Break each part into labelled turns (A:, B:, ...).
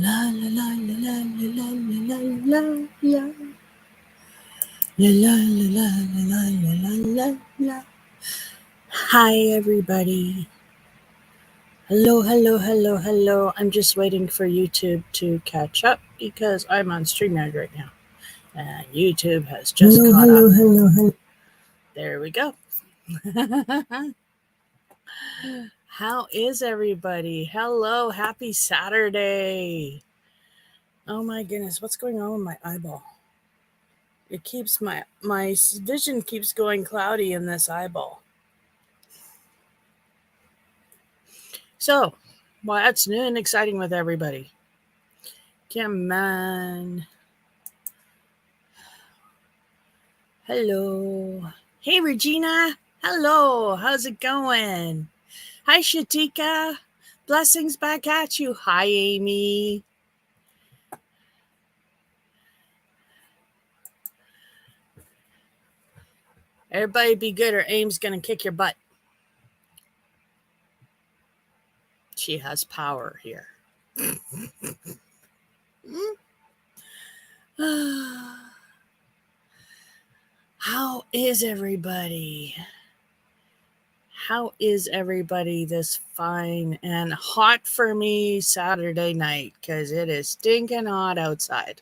A: La la la la la la la la la la. La la la la la la la la la. Hi everybody. Hello, hello, hello, hello. I'm just waiting for YouTube to catch up because I'm on StreamYard right now. And YouTube has just
B: Hello,
A: caught up.
B: hello, hello, hello.
A: There we go. How is everybody? Hello, happy Saturday. Oh my goodness, what's going on with my eyeball? It keeps my vision keeps going cloudy in this eyeball. So, what's new and exciting with everybody? Come on. Hello. Hey, Regina. Hello. How's it going? Hi, Shatika. Blessings back at you. Hi, Amy. Everybody be good or Aim's going to kick your butt. She has power here. How is everybody? How is everybody this fine and hot for me Saturday night? Because it is stinking hot outside.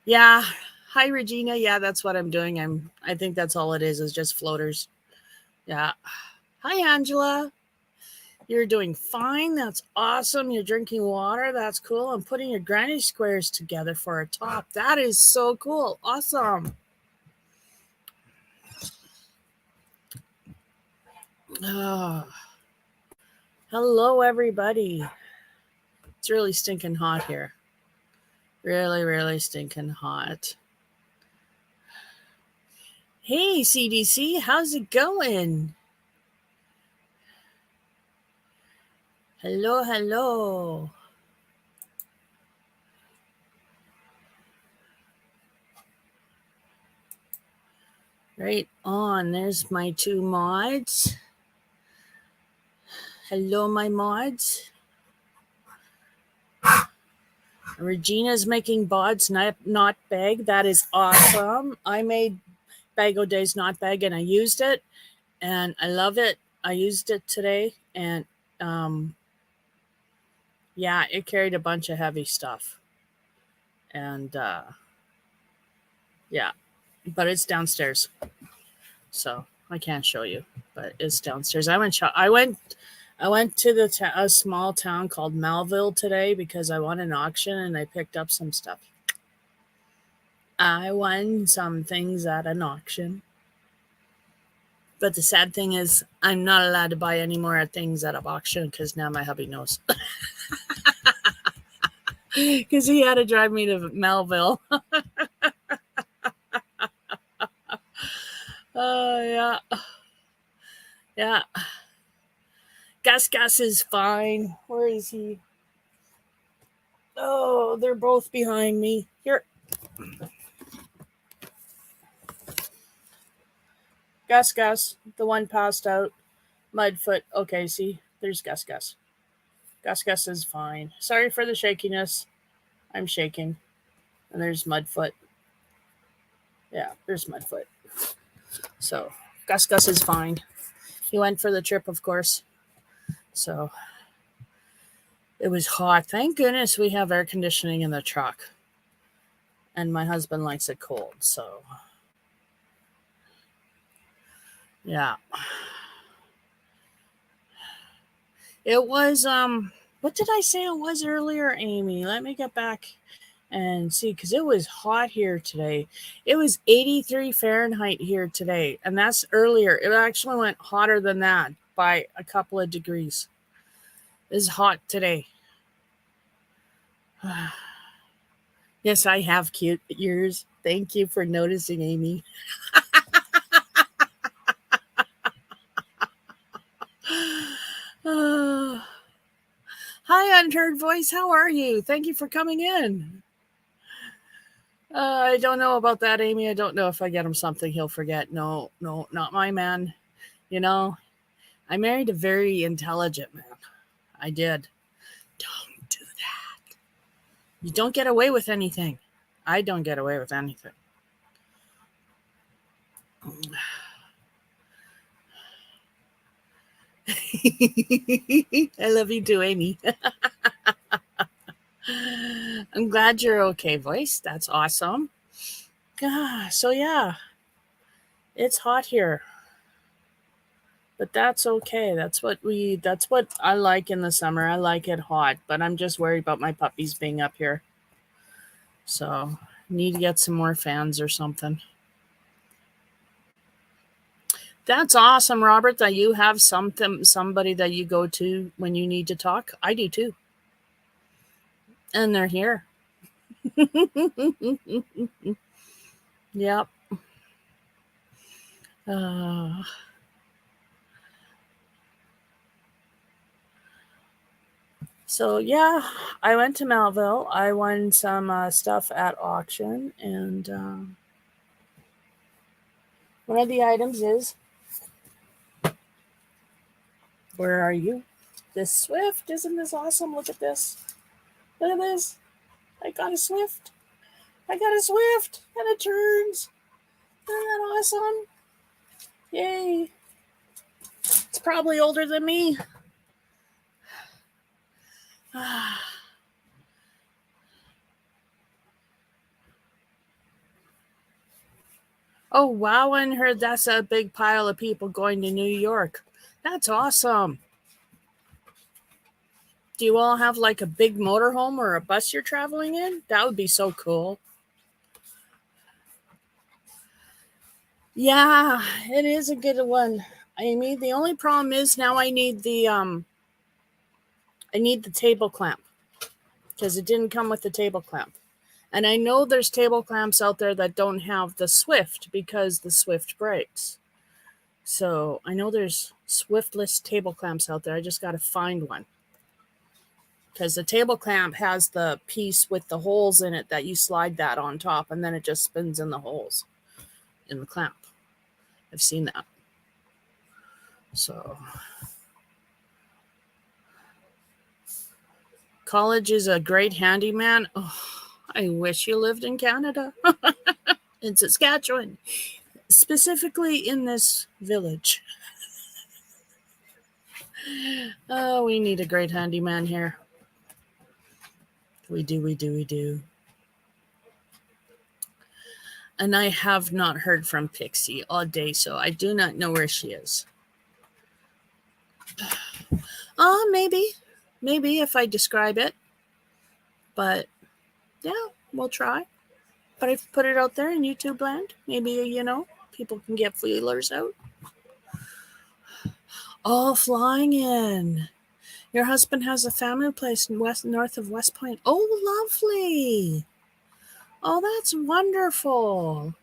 A: Yeah. Hi, Regina. Yeah, that's what I'm doing. I think that's all it is just floaters. Yeah. Hi, Angela. You're doing fine. That's awesome. You're drinking water. That's cool. I'm putting your granny squares together for a top. That is so cool. Awesome. Oh. Hello, everybody. It's really stinking hot here. Really, really stinking hot. Hey, CDC, how's it going? Hello, hello. Right on. There's my two mods. Hello, my mods. Regina's making bods not bag. That is awesome. I made Bag O' Days not bag and I used it and I love it. I used it today and yeah, it carried a bunch of heavy stuff. And yeah, but it's downstairs. So I can't show you, but it's downstairs. I went to a small town called Melville today because I won an auction and I picked up some stuff. I won some things at an auction. But the sad thing is, I'm not allowed to buy any more things at an auction because now my hubby knows. Because he had to drive me to Melville. Yeah. Yeah. Gus is fine. Where is he? Oh, they're both behind me. Here. Gus, the one passed out. Mudfoot. Okay, see, there's Gus. Gus is fine. Sorry for the shakiness. I'm shaking. And there's Mudfoot. Yeah, there's Mudfoot. So Gus is fine. He went for the trip, of course. So it was hot. Thank goodness we have air conditioning in the truck. And my husband likes it cold, so yeah. It was what did I say it was earlier, Amy? Let me get back and see because it was hot here today. It was 83 Fahrenheit here today, and that's earlier. It actually went hotter than that by a couple of degrees. It's hot today. Yes, I have cute ears. Thank you for noticing, Amy. Hi, Unheard Voice. How are you? Thank you for coming in. I don't know about that, Amy. I don't know if I get him something he'll forget. No, not my man. You know, I married a very intelligent man. I did. Don't do that. You don't get away with anything. I don't get away with anything. I love you too, Amy. I'm glad you're okay, voice. That's awesome. So yeah, it's hot here. But that's okay. That's what I like in the summer. I like it hot, but I'm just worried about my puppies being up here. So, need to get some more fans or something. That's awesome, Robert, that you have somebody that you go to when you need to talk. I do too. And they're here. Yep. So yeah, I went to Melville. I won some stuff at auction, and one of the items is, where are you? This Swift. Isn't this awesome? Look at this. Look at this. I got a Swift. I got a Swift, and it turns. Isn't that awesome? Yay. It's probably older than me. Oh, wow. I heard that's a big pile of people going to New York. That's awesome. Do you all have like a big motorhome or a bus you're traveling in? That would be so cool. Yeah, it is a good one, Amy. The only problem is now I need the table clamp, because it didn't come with the table clamp. And I know there's table clamps out there that don't have the Swift because the Swift breaks. So I know there's Swiftless table clamps out there. I just got to find one. Because the table clamp has the piece with the holes in it that you slide that on top, and then it just spins in the holes in the clamp. I've seen that. So college is a great handyman. Oh, I wish you lived in Canada. In Saskatchewan. Specifically in this village. Oh, we need a great handyman here. We do. And I have not heard from Pixie all day, so I do not know where she is. Maybe if I describe it. But yeah, we'll try. But I've put it out there in YouTube land. Maybe, people can get feelers out. Oh, flying in. Your husband has a family place north of West Point. Oh, lovely. Oh, that's wonderful.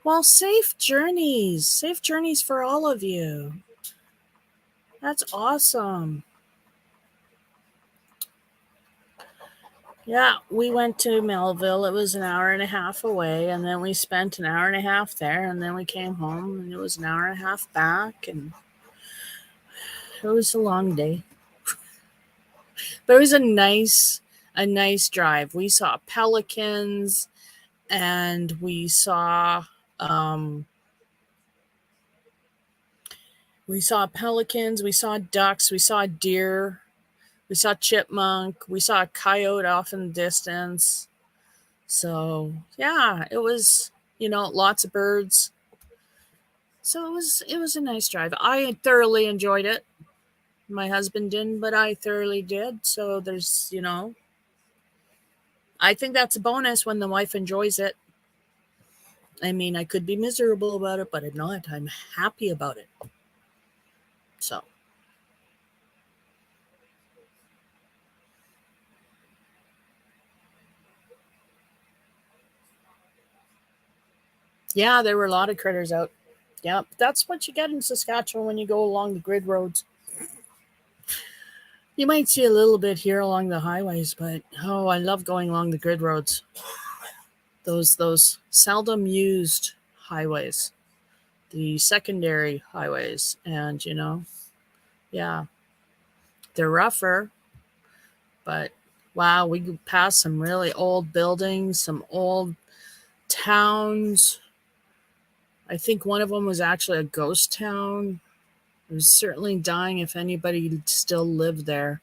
A: Well, safe journeys. Safe journeys for all of you. That's awesome. Yeah, we went to Melville. It was an hour and a half away, and then we spent an hour and a half there, and then we came home, and it was an hour and a half back, and it was a long day. But it was a nice drive. We saw pelicans, and we saw pelicans, we saw ducks, we saw deer, we saw chipmunk, we saw a coyote off in the distance. So yeah, it was, lots of birds. So it was a nice drive. I thoroughly enjoyed it. My husband didn't, but I thoroughly did. So there's, I think that's a bonus when the wife enjoys it. I mean, I could be miserable about it, but I'm not. I'm happy about it. So. Yeah, there were a lot of critters out. Yeah, that's what you get in Saskatchewan when you go along the grid roads. You might see a little bit here along the highways, but I love going along the grid roads. Those seldom used highways, the secondary highways, and yeah, they're rougher, But wow, we passed some really old buildings, some old towns. I think one of them was actually a ghost town. It was certainly dying if anybody still lived there.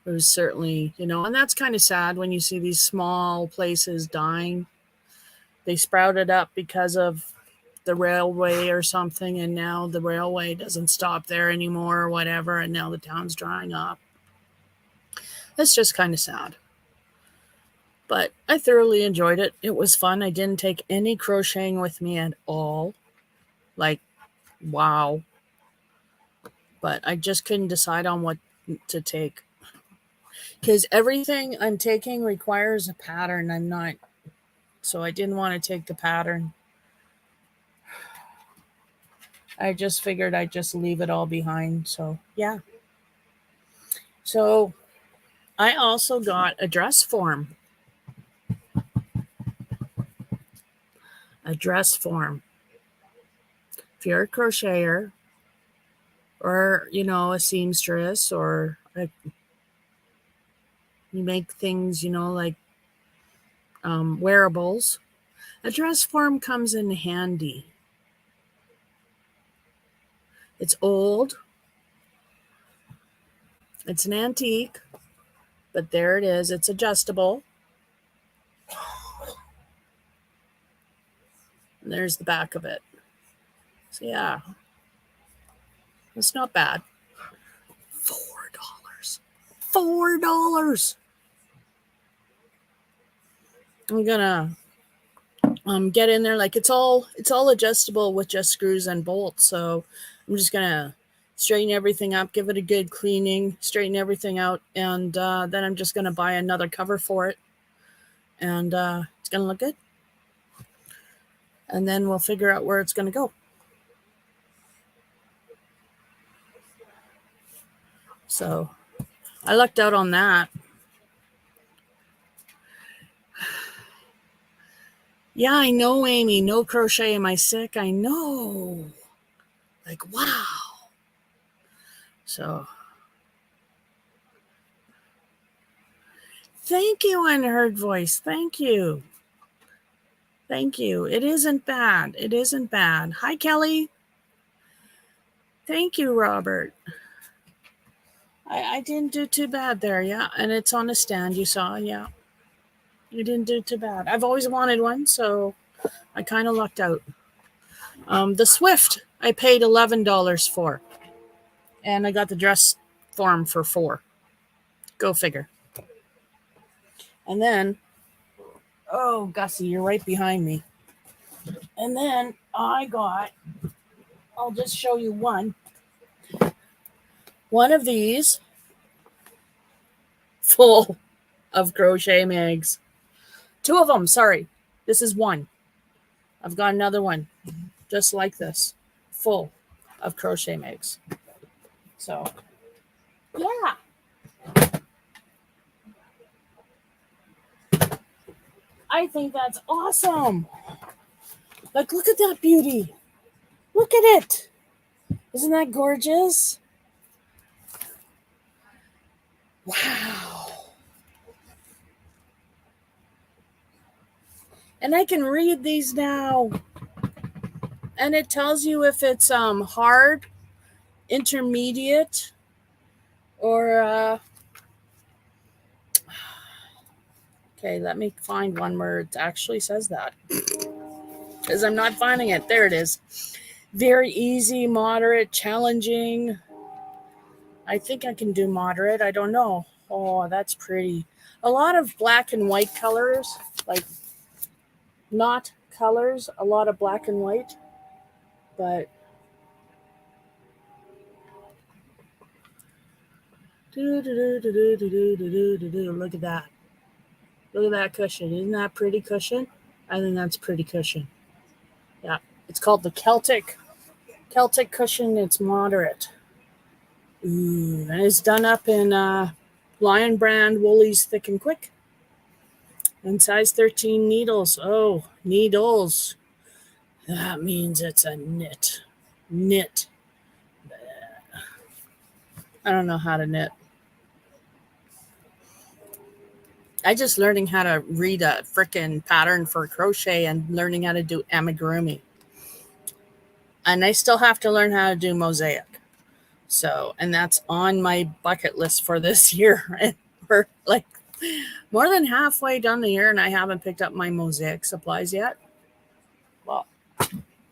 A: It was certainly, and that's kind of sad when you see these small places dying. They sprouted up because of the railway or something, and now the railway doesn't stop there anymore or whatever, and now the town's drying up. It's just kind of sad. But I thoroughly enjoyed it. It was fun. I didn't take any crocheting with me at all. Like, wow. But I just couldn't decide on what to take. Because everything I'm taking requires a pattern. I'm not. So I didn't want to take the pattern. I just figured I'd just leave it all behind. So, yeah. So I also got a dress form. A dress form. If you're a crocheter or, a seamstress or you make things, like wearables, a dress form comes in handy. It's old. It's an antique, but there it is. It's adjustable. And there's the back of it. So yeah, it's not bad. $4. $4. I'm gonna get in there. Like it's all adjustable with just screws and bolts. So I'm just gonna straighten everything up, give it a good cleaning, straighten everything out, and then I'm just gonna buy another cover for it, and it's gonna look good. And then we'll figure out where it's gonna go. So I lucked out on that. Yeah, I know, Amy. No crochet. Am I sick? I know. Like, wow. So, thank you, Unheard Voice. Thank you. Thank you. It isn't bad. It isn't bad. Hi, Kelly. Thank you, Robert. I didn't do too bad there, yeah. And it's on a stand, you saw, yeah. You didn't do too bad. I've always wanted one, so I kind of lucked out. The Swift, I paid $11 for. And I got the dress form for $4. Go figure. And then, oh, Gussie, you're right behind me. And then I'll just show you one of these full of crochet mags. 2 of them, sorry. This is one. I've got another one just like this, full of crochet mags. So, yeah. I think that's awesome. Like, look at that beauty. Look at it. Isn't that gorgeous? Wow. And I can read these now. And it tells you if it's hard, intermediate, or okay, let me find one where it actually says that. Because I'm not finding it. There it is. Very easy, moderate, challenging. I think I can do moderate. I don't know. Oh, that's pretty. A lot of black and white colors, like not colors, a lot of black and white. But look at that. Look at that cushion. Isn't that pretty cushion? I think that's pretty cushion. Yeah. It's called the Celtic cushion. It's moderate. Ooh, and it's done up in Lion Brand Woolies Thick and Quick. And size 13 needles. Oh, needles. That means it's a knit. Knit. I don't know how to knit. I just learning how to read a frickin' pattern for crochet and learning how to do amigurumi. And I still have to learn how to do mosaic. So, and that's on my bucket list for this year. And we're like more than halfway done the year and I haven't picked up my mosaic supplies yet. Well,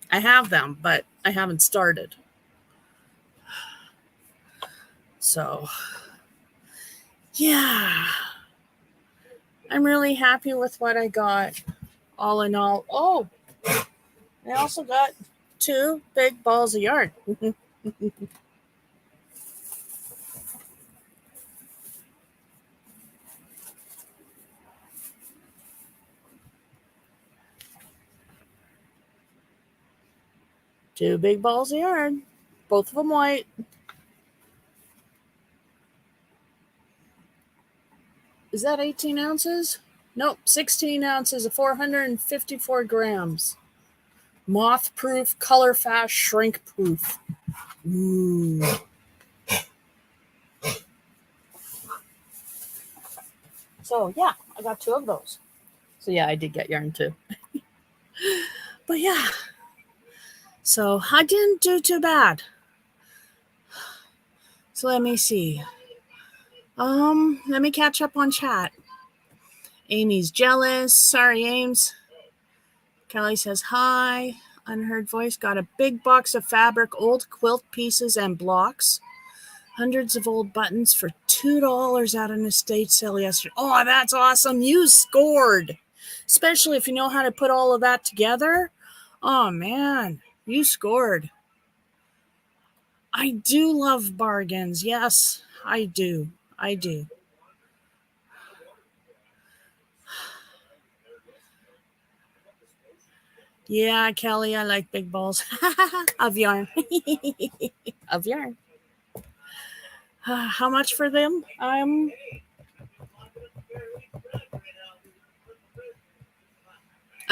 A: I have them, but I haven't started. So, yeah. I'm really happy with what I got, all in all. Oh, I also got 2 big balls of yarn. 2 big balls of yarn, both of them white. Is that 18 ounces? Nope, 16 ounces of 454 grams. Moth-proof, color-fast, shrink-proof. Ooh. So, yeah, I got 2 of those. So, yeah, I did get yarn too. But, yeah. So, I didn't do too bad. So, let me see. Let me catch up on chat. Amy's jealous. Sorry, Ames. Kelly says hi. Unheard voice. Got a big box of fabric, old quilt pieces and blocks. Hundreds of old buttons for $2 at an estate sale yesterday. Oh, that's awesome. You scored. Especially if you know how to put all of that together. Oh, man. You scored. I do love bargains. Yes, I do. I do. Yeah, Kelly, I like big balls of yarn. Of yarn. How much for them? I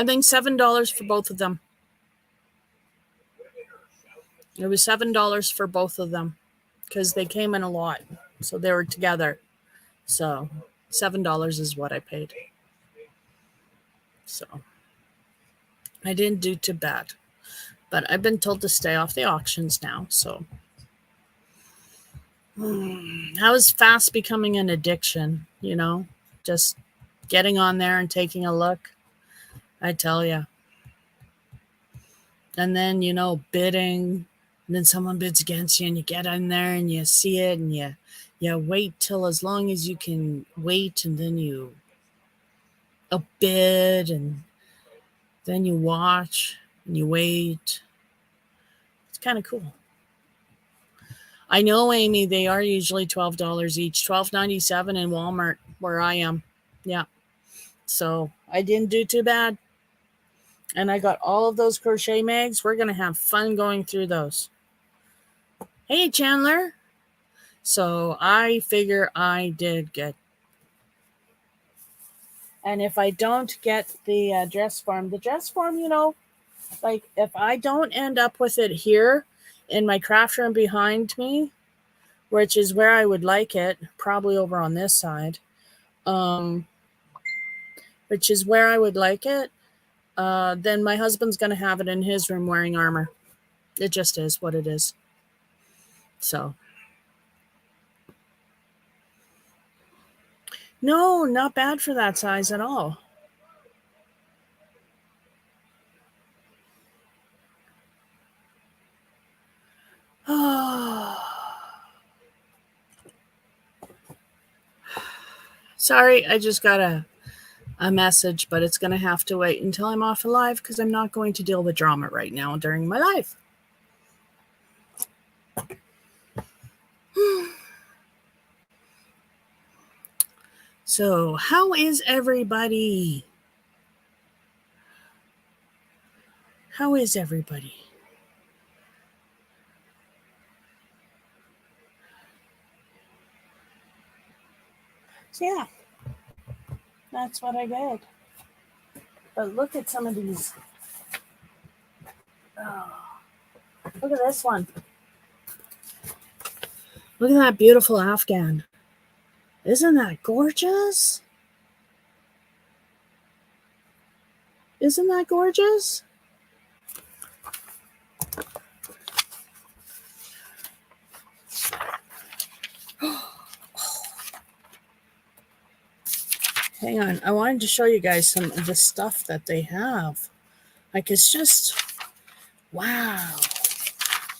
A: think $7 for both of them. It was $7 for both of them because they came in a lot. So they were together. So $7 is what I paid. So I didn't do too bad. But I've been told to stay off the auctions now. So how is fast becoming an addiction, you know? Just getting on there and taking a look. I tell you. And then, you know, bidding. And then someone bids against you and you get in there and you see it and you wait till as long as you can wait and then you bid and then you watch and you wait. It's kind of cool. I know, Amy, they are usually $12 each, $12.97 in Walmart where I am. Yeah. So I didn't do too bad. And I got all of those crochet mags. We're going to have fun going through those. Hey, Chandler. So I figure I did good. And if I don't get the dress form, you know, like if I don't end up with it here in my craft room behind me, which is where I would like it, probably over on this side, which is where I would like it, then my husband's going to have it in his room wearing armor. It just is what it is. So. No, not bad for that size at all. Sorry, I just got a message, but it's going to have to wait until I'm off live because I'm not going to deal with drama right now during my live. So, how is everybody? How is everybody? So, yeah, that's what I did. But look at some of these. Oh, look at this one. Look at that beautiful Afghan. Isn't that gorgeous? Isn't that gorgeous? Hang on, I wanted to show you guys some of the stuff that they have. Like, it's just, wow.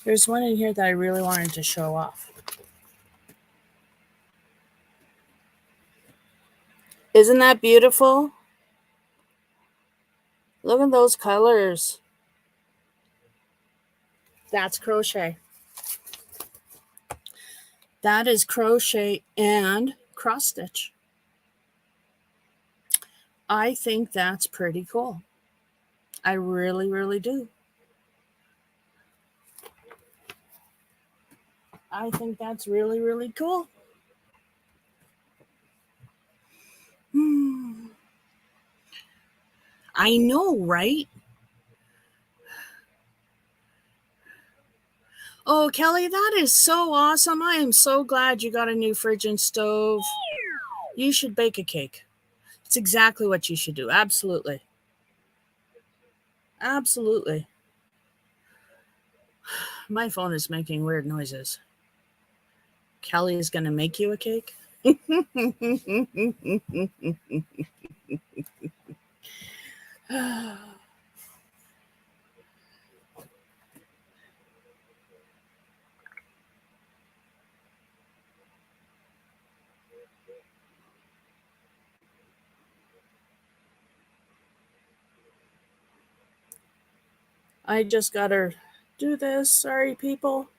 A: There's one in here that I really wanted to show off. Isn't that beautiful? Look at those colors. That's crochet. That is crochet and cross stitch. I think that's pretty cool. I really, really do. I think that's really, really cool. I know, right? Oh, Kelly, that is so awesome. I am so glad you got a new fridge and stove. You should bake a cake. It's exactly what you should do. Absolutely. Absolutely. My phone is making weird noises. Kelly is going to make you a cake? I just got to do this. Sorry, people.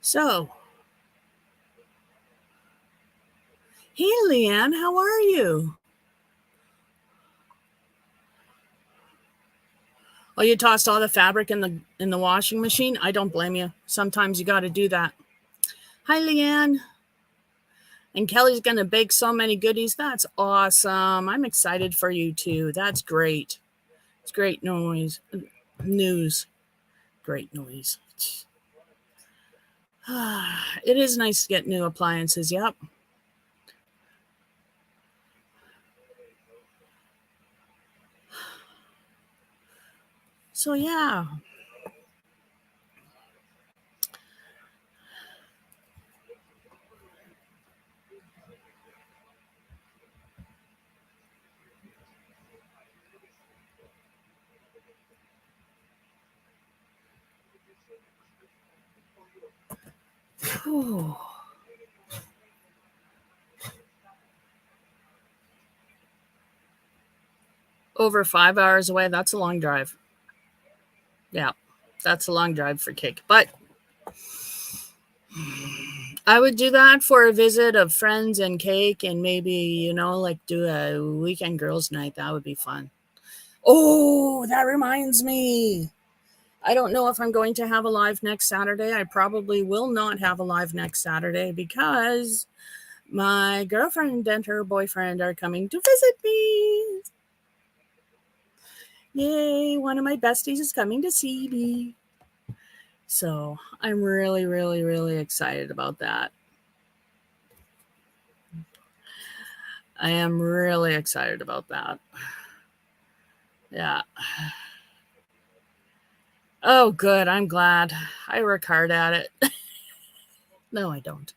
A: So, hey, Leanne, how are you? Oh, you tossed all the fabric in the washing machine? I don't blame you. Sometimes you got to do that. Hi, Leanne. And Kelly's going to bake so many goodies. That's awesome. I'm excited for you, too. That's great. It's great news. Great noise. It is nice to get new appliances. Yep. So, yeah. Whew. Over 5 hours away. That's a long drive. Yeah, that's a long drive for cake. But I would do that for a visit of friends and cake and maybe, like do a weekend girls' night. That would be fun. Oh, that reminds me. I don't know if I'm going to have a live next Saturday. I probably will not have a live next Saturday because my girlfriend and her boyfriend are coming to visit me. Yay, one of my besties is coming to see me. So I'm really, really, really excited about that. I am really excited about that. Yeah. Oh, good. I'm glad. I work hard at it. No, I don't.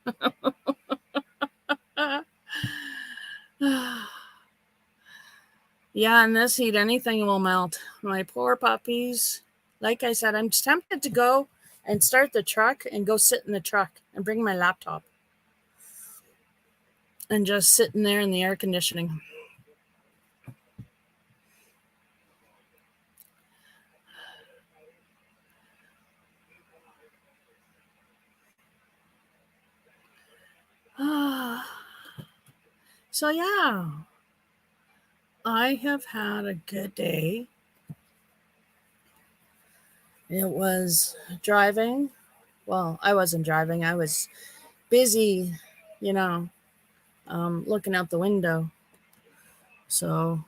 A: Yeah, in this heat, anything will melt. My poor puppies. Like I said, I'm tempted to go and start the truck and go sit in the truck and bring my laptop and just sit in there in the air conditioning. So, yeah, I have had a good day. It was driving. Well, I wasn't driving. I was busy, looking out the window. So,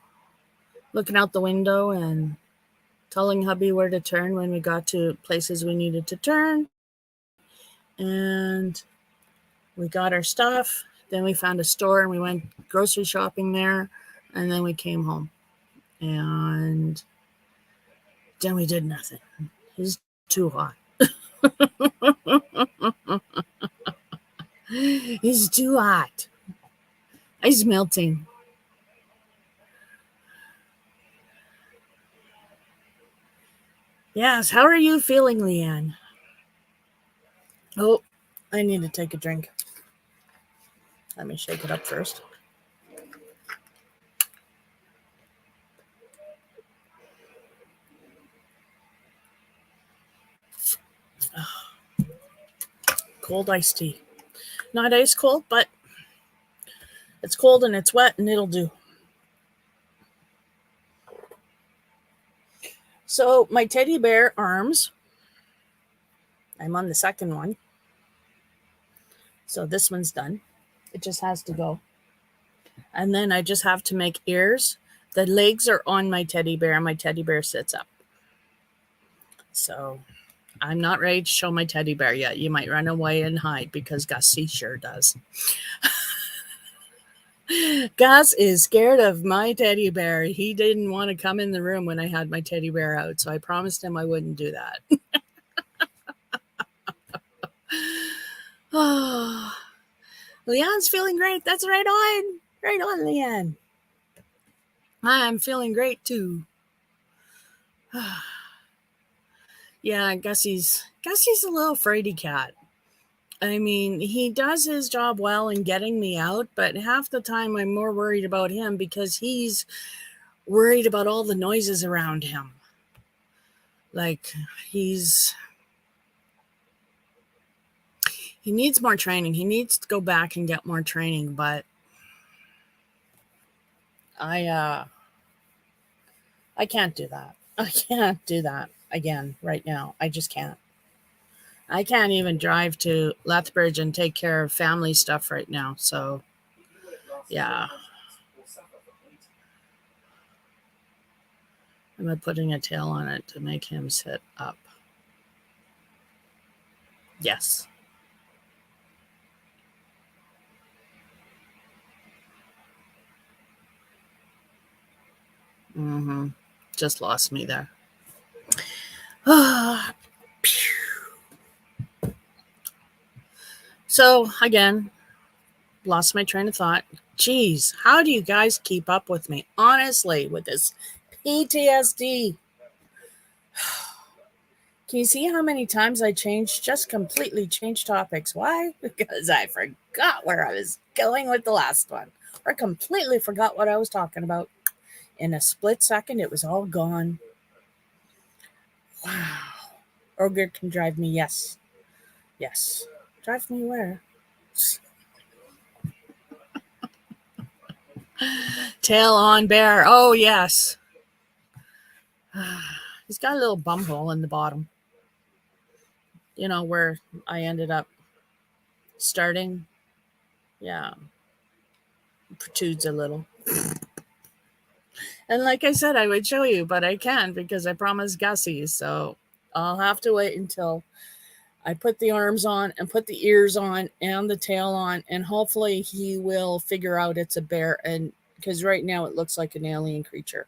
A: looking out the window and telling hubby where to turn when we got to places we needed to turn. And we got our stuff. Then we found a store and we went grocery shopping there. And then we came home. And then we did nothing. It's too hot. It's too hot. It's melting. Yes, how are you feeling, Leanne? Oh, I need to take a drink. Let me shake it up first. Cold iced tea. Not ice cold, but it's cold and it's wet and it'll do. So my teddy bear arms, I'm on the second one. So this one's done. It just has to go. And then I just have to make ears. The legs are on my teddy bear and my teddy bear sits up. So I'm not ready to show my teddy bear yet. You might run away and hide because Gussie sure does. Gus is scared of my teddy bear. He didn't want to come in the room when I had my teddy bear out, so I promised him I wouldn't do that. Oh, Leanne's feeling great. That's right on. Right on, Leanne. I'm feeling great too. Yeah, Gussie's a little fraidy cat. I mean, he does his job well in getting me out, but half the time I'm more worried about him because he's worried about all the noises around him. Like, he needs more training. He needs to go back and get more training, but I can't do that. I can't do that again right now. I just can't. I can't even drive to Lethbridge and take care of family stuff right now. So, yeah. Am I putting a tail on it to make him sit up? Yes. Mm-hmm. Just lost me there. So, again, lost my train of thought. Geez, how do you guys keep up with me? Honestly, with this PTSD. Can you see how many times I just completely changed topics? Why? Because I forgot where I was going with the last one, or completely forgot what I was talking about. In a split second, it was all gone. Wow. Ogre can drive me, yes. Yes. Drive me where? Tail on bear. Oh, yes. He's got a little bum hole in the bottom. You know, where I ended up starting. Yeah. Protrudes a little. And like I said, I would show you, but I can't because I promised Gussie. So I'll have to wait until I put the arms on and put the ears on and the tail on. And hopefully he will figure out it's a bear. And because right now it looks like an alien creature.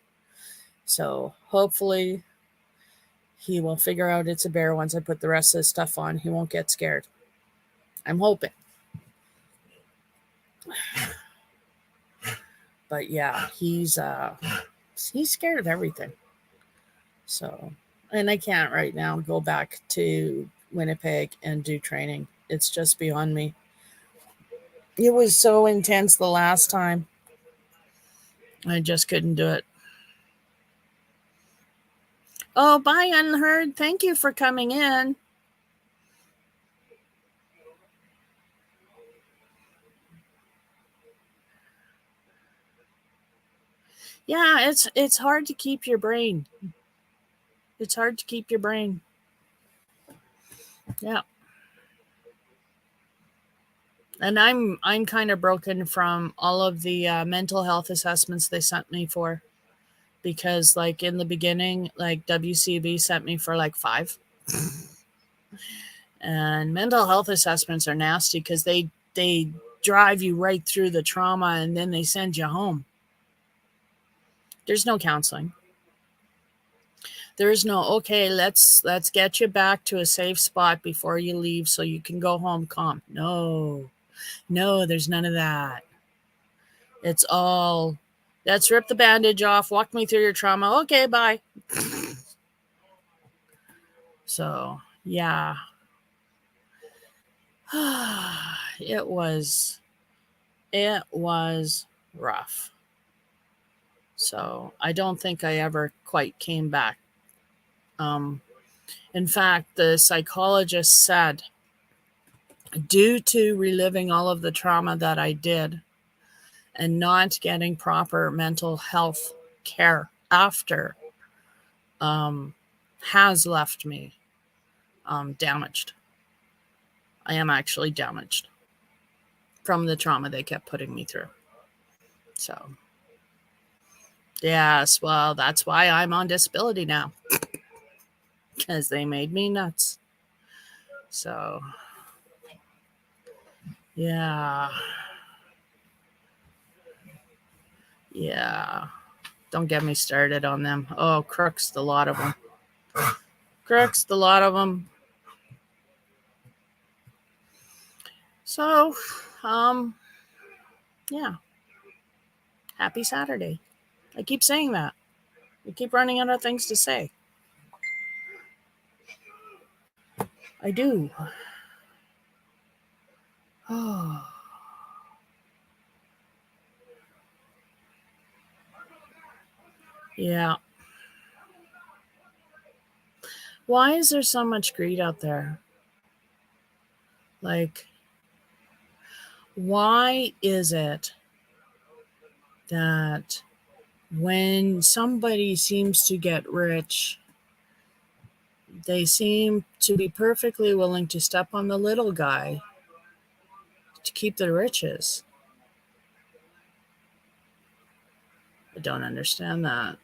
A: So hopefully he will figure out it's a bear once I put the rest of the stuff on. He won't get scared. I'm hoping. But yeah, he's scared of everything. So, and I can't right now go back to Winnipeg and do training. It's just beyond me. It was so intense the last time. I just couldn't do it. Oh, bye, Unheard. Thank you for coming in. Yeah, it's hard to keep your brain. It's hard to keep your brain. Yeah. And I'm kind of broken from all of the mental health assessments they sent me for, because like in the beginning, like WCB sent me for like 5. And mental health assessments are nasty because they drive you right through the trauma and then they send you home. There's no counseling. There's no, okay, let's get you back to a safe spot before you leave so you can go home calm. No, there's none of that. It's all, let's rip the bandage off, walk me through your trauma. Okay, bye. So, yeah. It was rough. So, I don't think I ever quite came back. In fact, the psychologist said, due to reliving all of the trauma that I did and not getting proper mental health care after, has left me damaged. I am actually damaged from the trauma they kept putting me through. So, yes, well, that's why I'm on disability now, because they made me nuts. So, yeah. Yeah. Don't get me started on them. Oh, crooks, the lot of them. Crooks, the lot of them. So, yeah. Happy Saturday. I keep saying that. I keep running out of things to say. I do. Oh. Yeah. Why is there so much greed out there? Like, why is it that when somebody seems to get rich, they seem to be perfectly willing to step on the little guy to keep the riches? I don't understand that.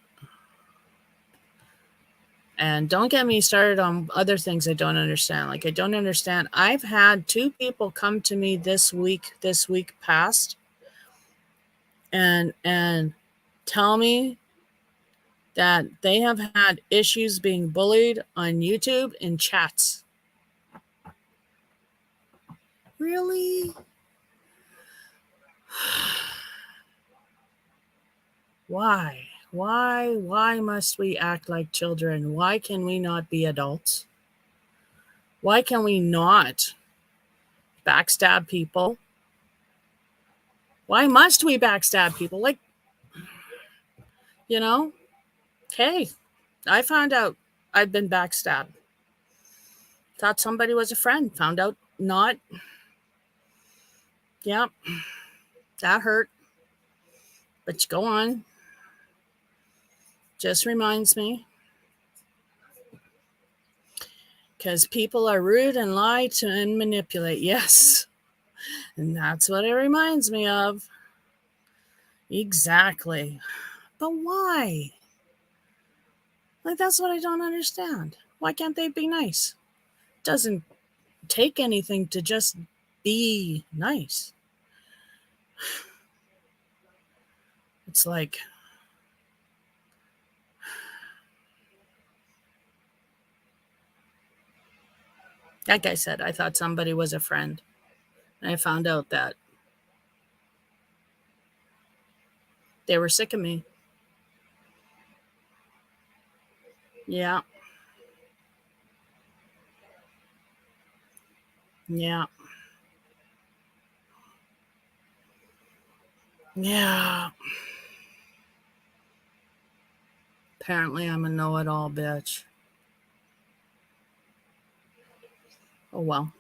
A: And don't get me started on other things I don't understand. Like, I don't understand. I've had 2 people come to me this week past, and tell me that they have had issues being bullied on YouTube in chats. Really? Why? Why must we act like children? Why can we not be adults? Why can we not backstab people? Why must we backstab people? Like, hey, I found out I'd been backstabbed. Thought somebody was a friend. Found out not. Yep, that hurt. But you go on. Just reminds me. Because people are rude and lie to and manipulate. Yes. And that's what it reminds me of. Exactly. But why? Like, that's what I don't understand. Why can't they be nice? It doesn't take anything to just be nice. It's like, like I said, I thought somebody was a friend. And I found out that they were sick of me. Yeah. Yeah. Yeah. Apparently, I'm a know-it-all bitch. Oh, well.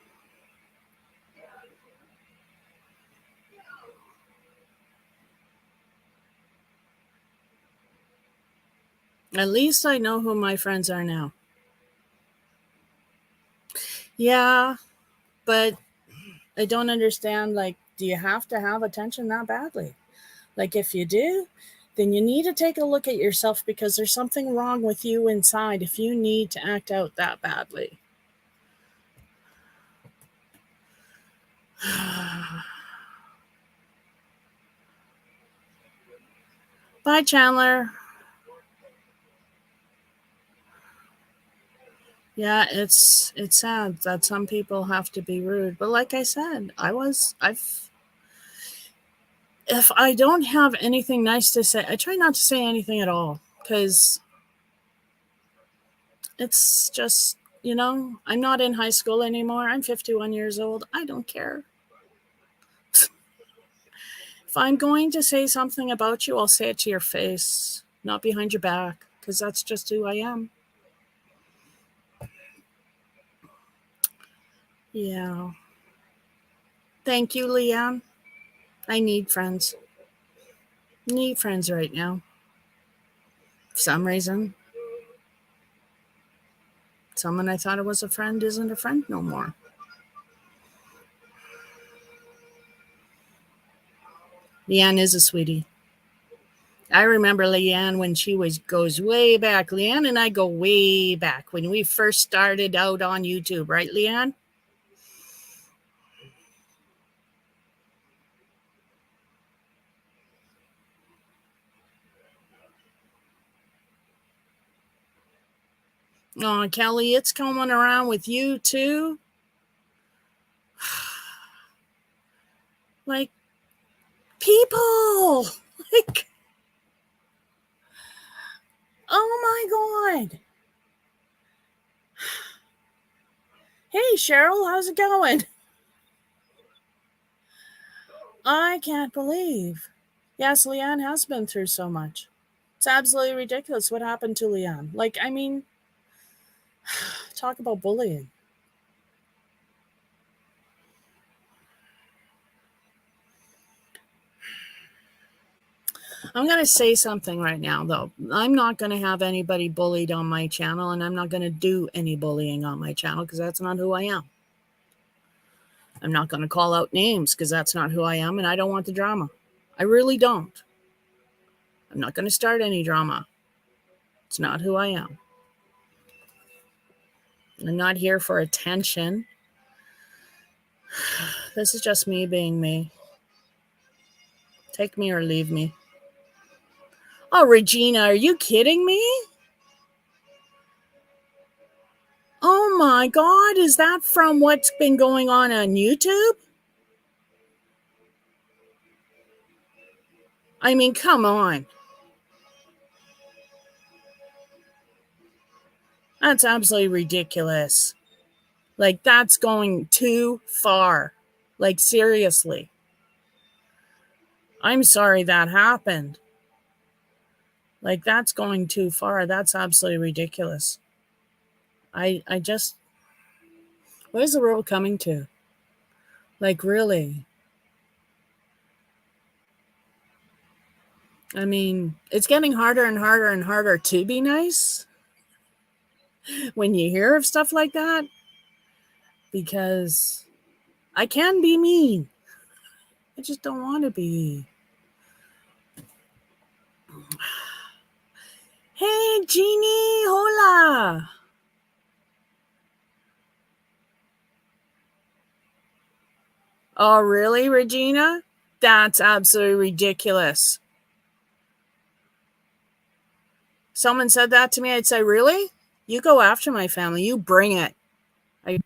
A: At least I know who my friends are now. Yeah, but I don't understand, like, do you have to have attention that badly? Like, if you do, then you need to take a look at yourself because there's something wrong with you inside if you need to act out that badly. Bye, Chandler. Yeah, it's sad that some people have to be rude, but like I said, if I don't have anything nice to say, I try not to say anything at all because it's just, I'm not in high school anymore. I'm 51 years old. I don't care. If I'm going to say something about you, I'll say it to your face, not behind your back, because that's just who I am. Yeah. Thank you, Leanne. I need friends. Need friends right now. For some reason, someone I thought it was a friend isn't a friend no more. Leanne is a sweetie. I remember Leanne when goes way back. Leanne and I go way back when we first started out on YouTube, right, Leanne? Oh, Kelly, it's coming around with you too. Like, people! Like, oh my God. Hey, Cheryl, how's it going? I can't believe. Yes, Leanne has been through so much. It's absolutely ridiculous what happened to Leanne. Like, I mean, talk about bullying. I'm going to say something right now, though. I'm not going to have anybody bullied on my channel, and I'm not going to do any bullying on my channel because that's not who I am. I'm not going to call out names because that's not who I am, and I don't want the drama. I really don't. I'm not going to start any drama. It's not who I am. I'm not here for attention. This is just me being me. Take me or leave me. Oh, Regina, are you kidding me? Oh my God, is that from what's been going on YouTube? I mean, come on. That's absolutely ridiculous. Like, that's going too far. Like, seriously. I'm sorry that happened. Like, that's going too far. That's absolutely ridiculous. I just, where's the world coming to? Like, really? I mean, it's getting harder and harder and harder to be nice when you hear of stuff like that because I can be mean. I just don't want to be. Hey, Jeannie, hola. Oh, really, Regina? That's absolutely ridiculous. Someone said that to me, I'd say, really? You go after my family. You bring it. I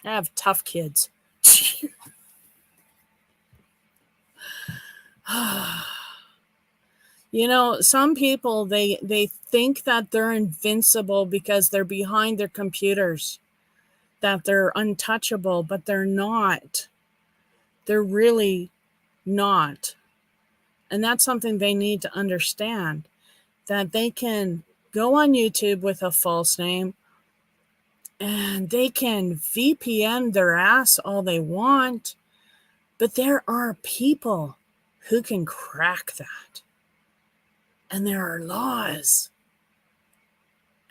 A: have tough kids. Some people, they think that they're invincible because they're behind their computers, that they're untouchable, but they're not. They're really not. And that's something they need to understand, that they can go on YouTube with a false name and they can VPN their ass all they want, but there are people who can crack that. And there are laws.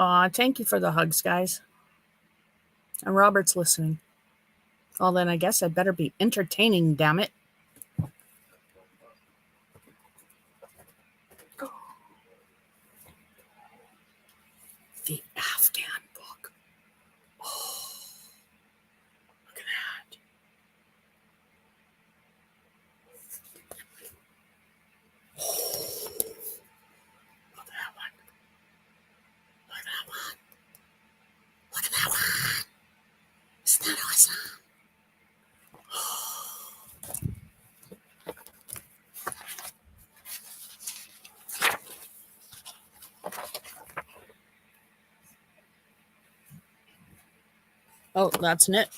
A: Aw, thank you for the hugs, guys. And Robert's listening. Well, then I guess I'd better be entertaining, damn it. The Afghan book. Oh, look at that. Oh, look at that one. Look at that one. Look at that one. Isn't that awesome? Oh, that's knit.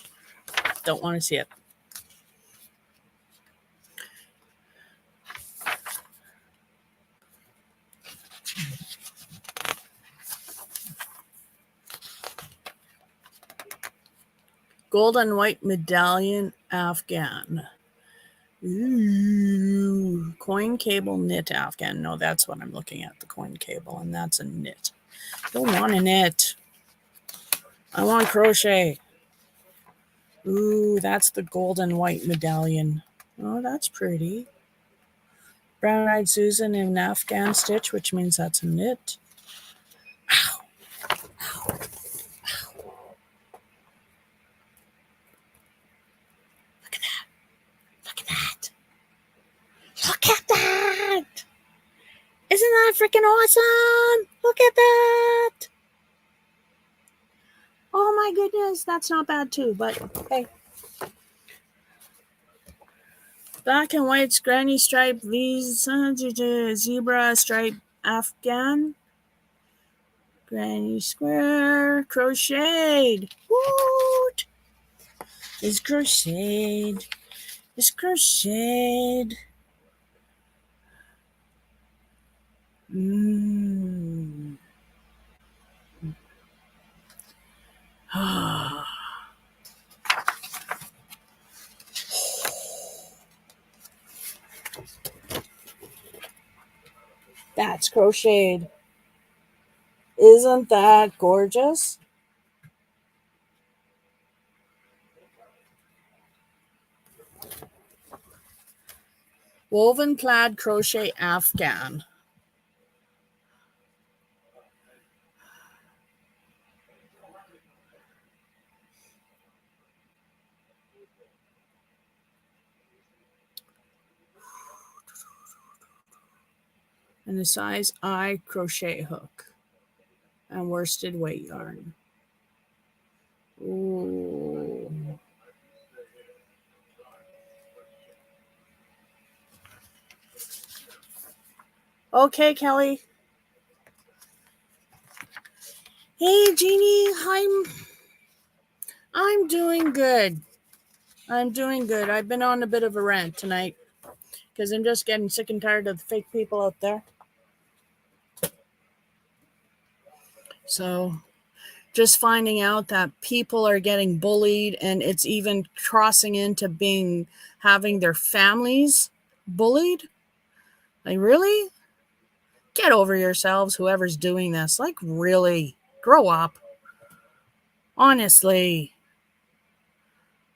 A: Don't want to see it. Gold and white medallion Afghan. Ooh, coin cable knit Afghan. No, that's what I'm looking at, the coin cable, and that's a knit. Don't want a knit. I want crochet. Ooh, that's the gold and white medallion. Oh, that's pretty. Brown-eyed Susan in Afghan stitch, which means that's a knit. Ow. Ow. Ow. Look at that. Look at that. Look at that. Isn't that freaking awesome? Look at that. Oh my goodness, that's not bad too, but hey. Black and white granny stripe zebra stripe Afghan. Granny square crocheted. Woot! Is crocheted. Is crocheted. Mmm. Ah. That's crocheted. Isn't that gorgeous? Woven plaid crochet Afghan. And a size I crochet hook and worsted weight yarn. Ooh. Okay, Kelly. Hey, Jeannie. I'm doing good. I'm doing good. I've been on a bit of a rant tonight because I'm just getting sick and tired of the fake people out there. So just finding out that people are getting bullied, and it's even crossing into having their families bullied. Like, really? Get over yourselves, whoever's doing this. Like, really? Grow up. Honestly.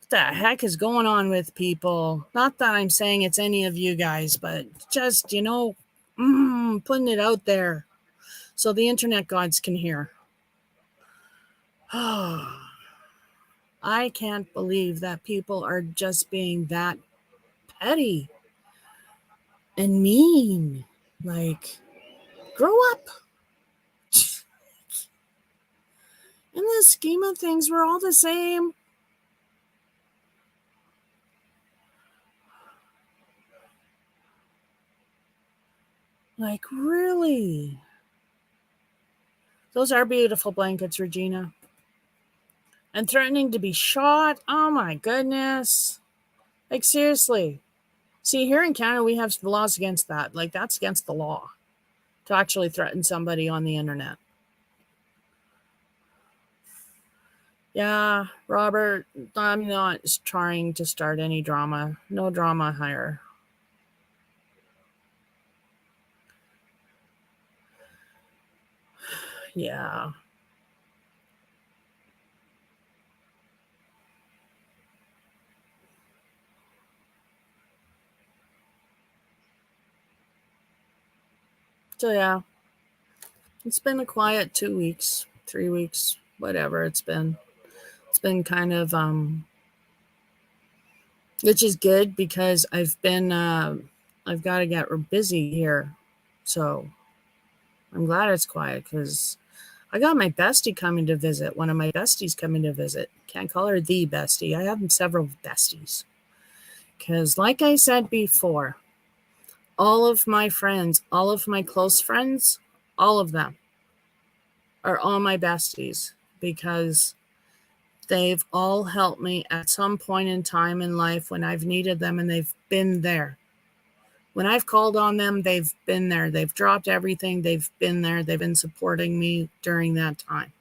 A: What the heck is going on with people? Not that I'm saying it's any of you guys, but just, putting it out there so the internet gods can hear. I can't believe that people are just being that petty and mean. Like, grow up. In the scheme of things, we're all the same. Like, really? Those are beautiful blankets, Regina. And threatening to be shot. Oh my goodness. Like, seriously. See, here in Canada, we have laws against that. Like, that's against the law to actually threaten somebody on the internet. Yeah, Robert, I'm not trying to start any drama. No drama here. Yeah. So yeah, it's been a quiet 2 weeks, 3 weeks, whatever it's been. It's been kind of which is good because I've got to get busy here. So I'm glad it's quiet because I got my bestie coming to visit. One of my besties coming to visit. Can't call her the bestie. I have several besties. Because, like I said before, all of my friends, all of my close friends, all of them are all my besties because they've all helped me at some point in time in life when I've needed them, and they've been there. When I've called on them, they've been there. They've dropped everything. They've been there. They've been supporting me during that time.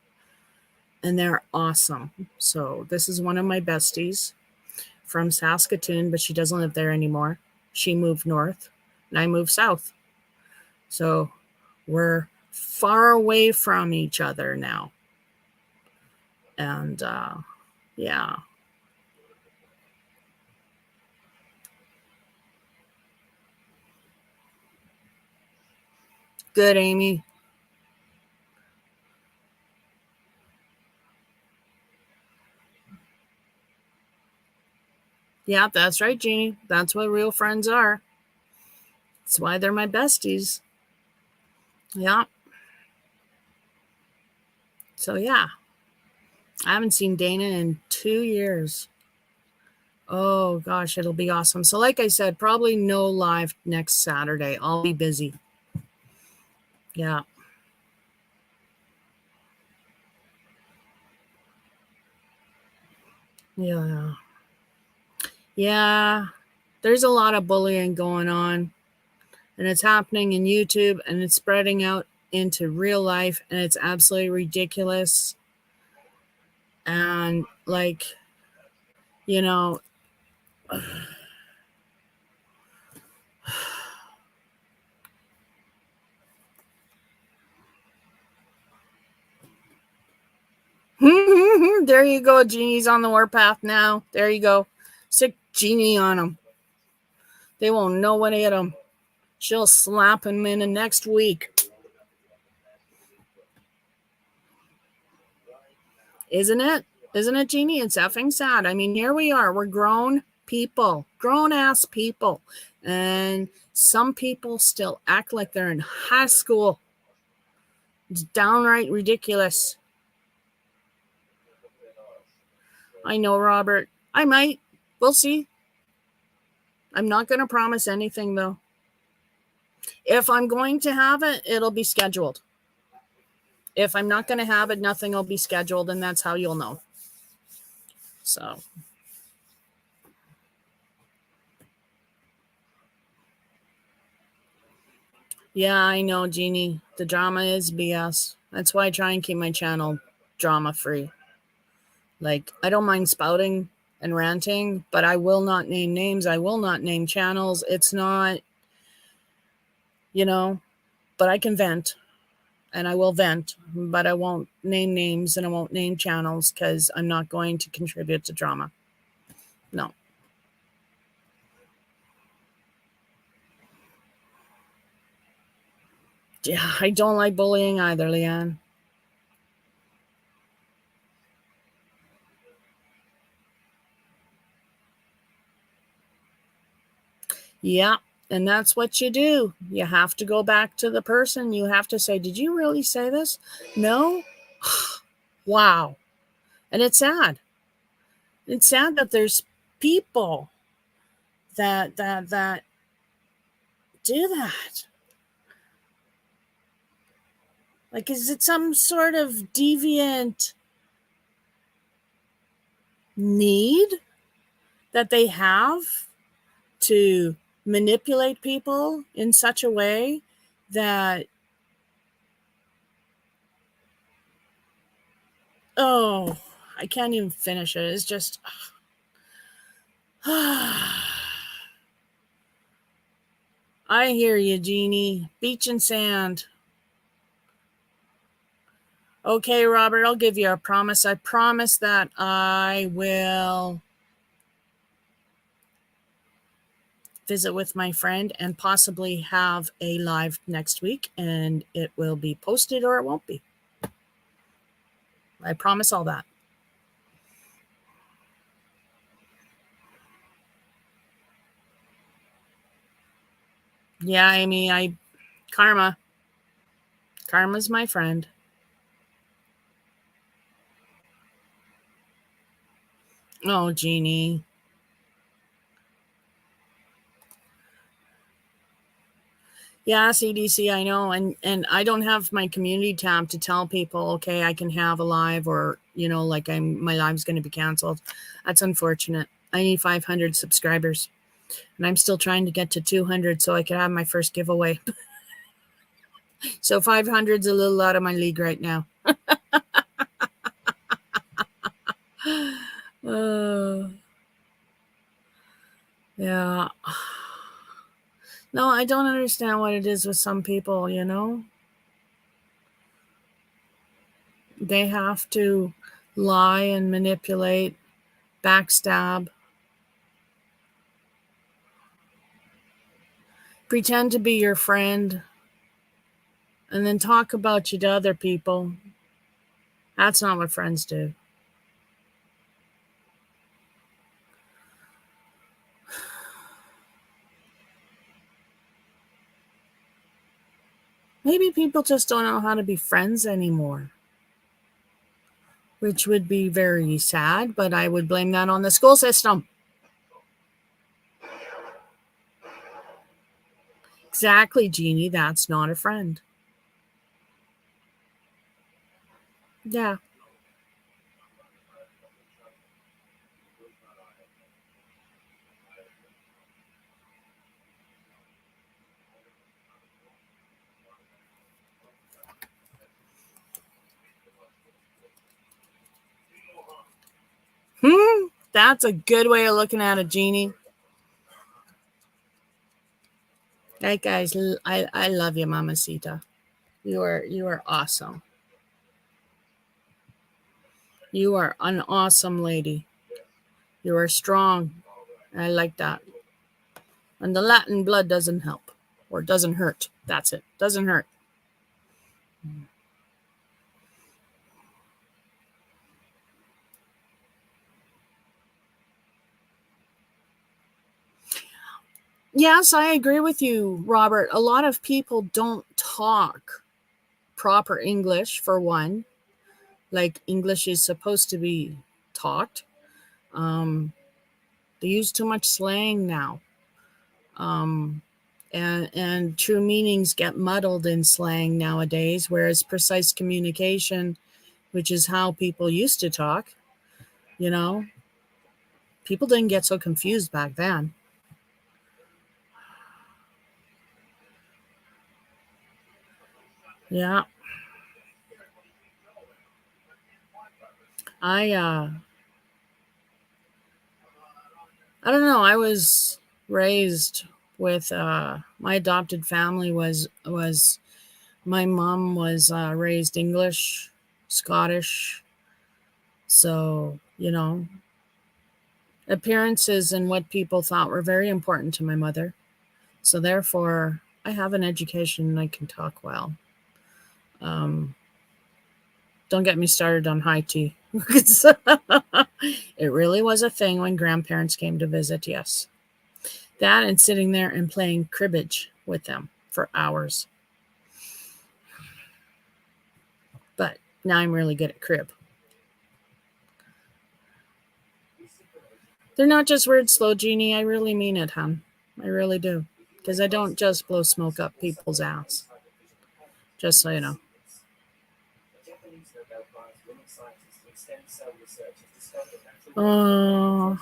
A: And they're awesome. So this is one of my besties from Saskatoon, but she doesn't live there anymore. She moved north and I moved south. So we're far away from each other now. And yeah. Good, Amy. Yeah, that's right, Jeannie. That's what real friends are. That's why they're my besties. Yeah. So yeah. I haven't seen Dana in 2 years. Oh gosh, it'll be awesome. So like I said, probably no live next Saturday. I'll be busy. Yeah. Yeah. Yeah. There's a lot of bullying going on, and it's happening in YouTube, and it's spreading out into real life, and it's absolutely ridiculous. And like, you know, there you go. Genie's on the warpath now. There you go. Sick Genie on him. They won't know what hit him. She'll slap him in the next week. Isn't it? Isn't it, Jeannie? It's effing sad. I mean, here we are. We're grown people, grown ass people. And some people still act like they're in high school. It's downright ridiculous. I know, Robert. I might. We'll see. I'm not going to promise anything, though. If I'm going to have it, it'll be scheduled. If I'm not going to have it, nothing will be scheduled, and that's how you'll know. So. Yeah, I know, Jeannie. The drama is BS. That's why I try and keep my channel drama free. Like, I don't mind spouting and ranting, but I will not name names. I will not name channels. It's not, but I can vent and I will vent, but I won't name names and I won't name channels because I'm not going to contribute to drama. No. Yeah, I don't like bullying either, Leanne. Yeah, and that's what you do. You have to go back to the person. You have to say, did you really say this? No? Wow. And it's sad. It's sad that there's people that do that. Like, is it some sort of deviant need that they have to manipulate people in such a way that, oh, I can't even finish it. It's just, I hear you, Jeannie. Beach and sand. Okay, Robert, I'll give you a promise. I promise that I will visit with my friend and possibly have a live next week, and it will be posted or it won't be. I promise all that. Yeah, Amy, Karma's my friend. Oh, Jeannie. Yeah, CDC, I know. And I don't have my community tab to tell people, okay, I can have a live, or, like my live's going to be canceled. That's unfortunate. I need 500 subscribers, and I'm still trying to get to 200 so I can have my first giveaway. So 500's a little out of my league right now. Yeah. No, I don't understand what it is with some people, They have to lie and manipulate, backstab, pretend to be your friend, and then talk about you to other people. That's not what friends do. Maybe people just don't know how to be friends anymore, which would be very sad, but I would blame that on the school system. Exactly, Jeannie. That's not a friend. Yeah. That's a good way of looking at it, Jeannie. Hey guys, I love you, Mamacita. You are awesome. You are an awesome lady. You are strong. I like that. And the Latin blood doesn't help, or doesn't hurt. That's it. Doesn't hurt. Yes, I agree with you, Robert. A lot of people don't talk proper English, for one. Like, English is supposed to be talked. They use too much slang now. And true meanings get muddled in slang nowadays, whereas precise communication, which is how people used to talk, people didn't get so confused back then. Yeah. I don't know. I was raised with my adopted family was my mom was raised English, Scottish. So, appearances and what people thought were very important to my mother. So therefore, I have an education and I can talk well. Don't get me started on high tea. It really was a thing when grandparents came to visit, yes. That and sitting there and playing cribbage with them for hours. But now I'm really good at crib. They're not just words, slow Jeannie. I really mean it, hon. I really do. Because I don't just blow smoke up people's ass. Just so you know. Oh,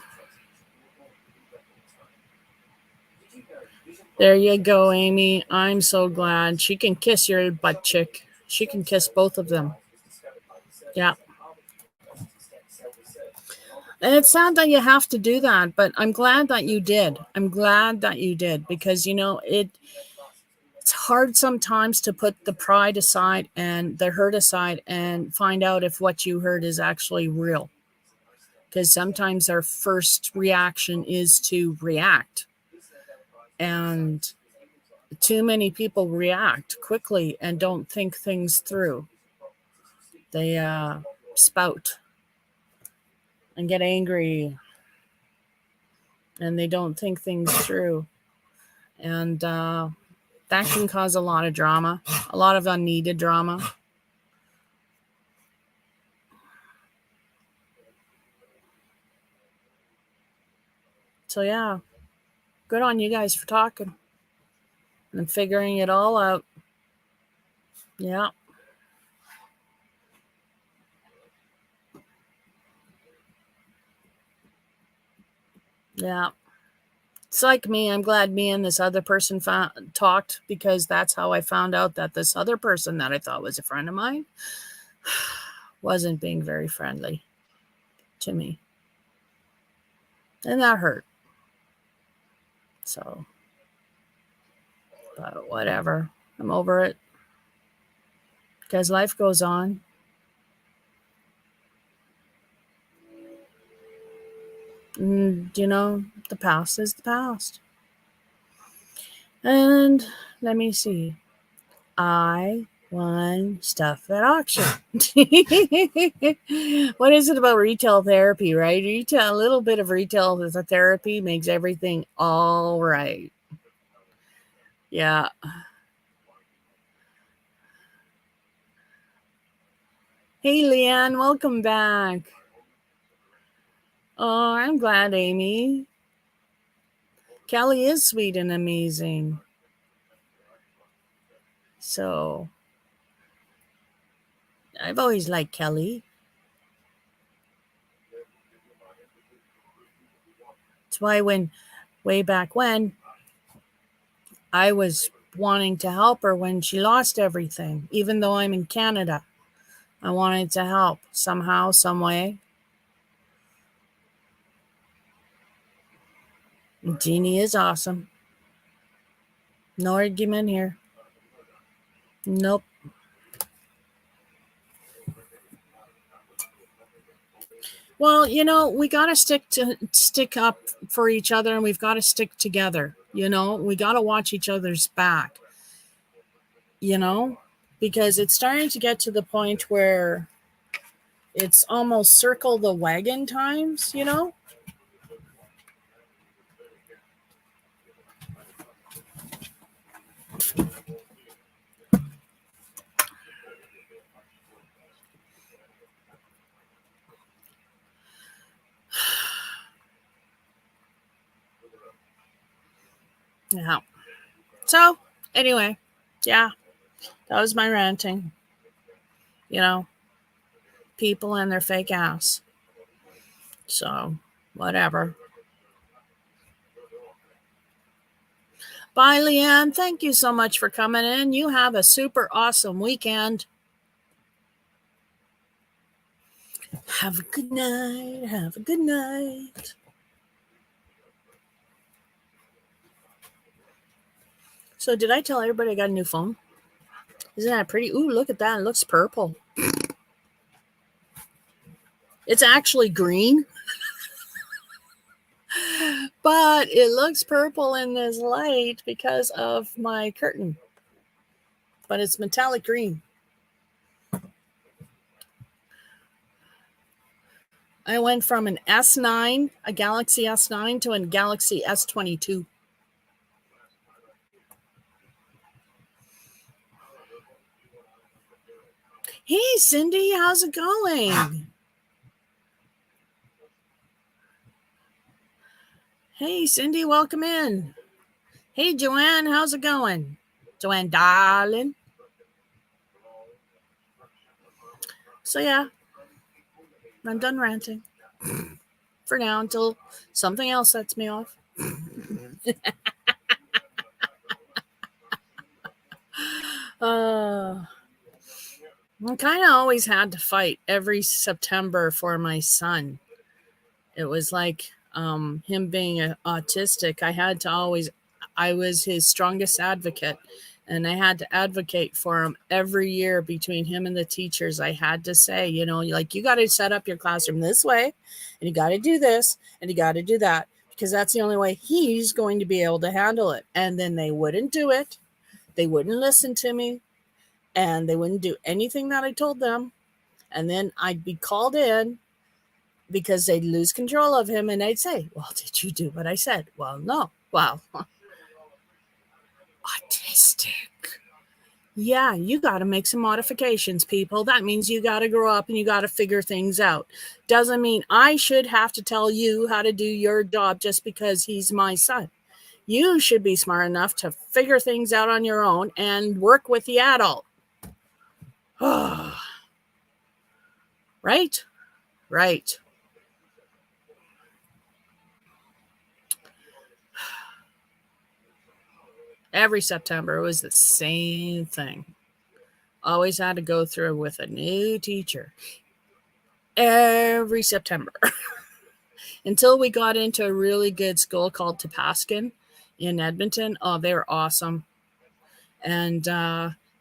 A: there you go, Amy. I'm so glad. She can kiss your butt chick. She can kiss both of them. Yeah. And it's sad that you have to do that, but I'm glad that you did. I'm glad that you did, because, it's hard sometimes to put the pride aside and the hurt aside and find out if what you heard is actually real. Because sometimes our first reaction is to react. And too many people react quickly and don't think things through. They spout and get angry, and they don't think things through. And that can cause a lot of drama, a lot of unneeded drama. So yeah, good on you guys for talking and figuring it all out. Yeah. Yeah. It's like me. I'm glad me and this other person talked, because that's how I found out that this other person that I thought was a friend of mine wasn't being very friendly to me. And that hurt. So, but whatever. I'm over it. Because life goes on. And, you know, the past is the past. And let me see. I won stuff at auction. What is it about retail therapy, right? A little bit of retail therapy makes everything all right. Yeah. Hey, Leanne, welcome back. Oh, I'm glad, Amy. Kelly is sweet and amazing. So, I've always liked Kelly. That's why way back when, I was wanting to help her when she lost everything, even though I'm in Canada. I wanted to help somehow, some way. Jeannie is awesome. No argument here. Nope. Well, you know, we got to stick up for each other, and we've got to stick together. You know, we got to watch each other's back, you know, because it's starting to get to the point where it's almost circle the wagon times, you know? Yeah. So, anyway, yeah, that was my ranting. You know, people and their fake ass. So, whatever. Bye, Leanne. Thank you so much for coming in. You have a super awesome weekend. Have a good night. Have a good night. So, did I tell everybody I got a new phone? Isn't that pretty? Ooh, look at that. It looks purple. It's actually green, but it looks purple in this light because of my curtain. But it's metallic green. I went from an S9, a Galaxy S9, to a Galaxy S22. Hey, Cindy, how's it going? Hey, Cindy, welcome in. Hey, Joanne, how's it going? Joanne, darling. So, yeah, I'm done ranting for now until something else sets me off. I kind of always had to fight every September for my son. It was like him being autistic. I was his strongest advocate, and I had to advocate for him every year between him and the teachers. I had to say, you got to set up your classroom this way, and you got to do this, and you got to do that, because that's the only way he's going to be able to handle it. And then they wouldn't do it. They wouldn't listen to me, and they wouldn't do anything that I told them. And then I'd be called in because they'd lose control of him, and I'd say, well, did you do what I said? Well, no. Well, autistic. Yeah, you got to make some modifications, people. That means you got to grow up and you got to figure things out. Doesn't mean I should have to tell you how to do your job just because he's my son. You should be smart enough to figure things out on your own and work with the adult. Right? Right. Every September, it was the same thing. Always had to go through with a new teacher. Every September. Until we got into a really good school called Tapaskin in Edmonton. Oh, they were awesome. And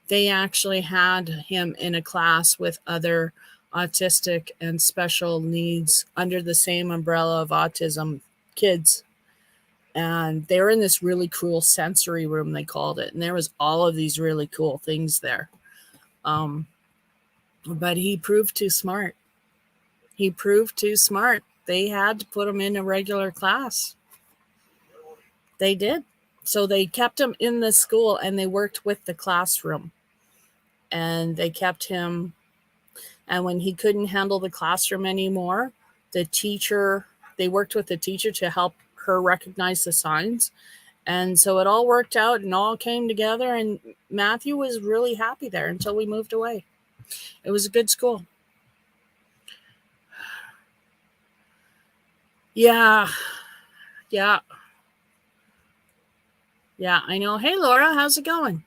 A: they actually had him in a class with other autistic and special needs under the same umbrella of autism kids. And they were in this really cool sensory room, they called it. And there was all of these really cool things there. But he proved too smart. He proved too smart. They had to put him in a regular class. They did. So they kept him in the school, and they worked with the classroom. And they kept him. And when he couldn't handle the classroom anymore, they worked with the teacher to help her recognize the signs. And so it all worked out and all came together. And Matthew was really happy there until we moved away. It was a good school. Yeah. Yeah. Yeah, I know. Hey, Laura, how's it going?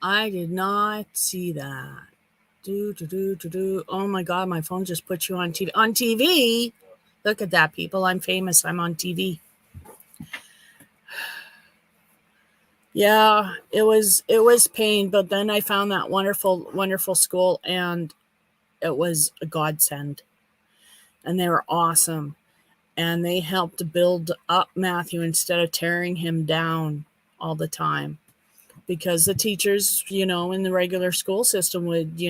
A: I did not see that. Oh my God, my phone just put you on TV. On TV? Look at that, people. I'm famous. I'm on TV. Yeah, it was pain, but then I found that wonderful school, and it was a godsend. And they were awesome. And they helped build up Matthew instead of tearing him down all the time. Because the teachers, in the regular school system would,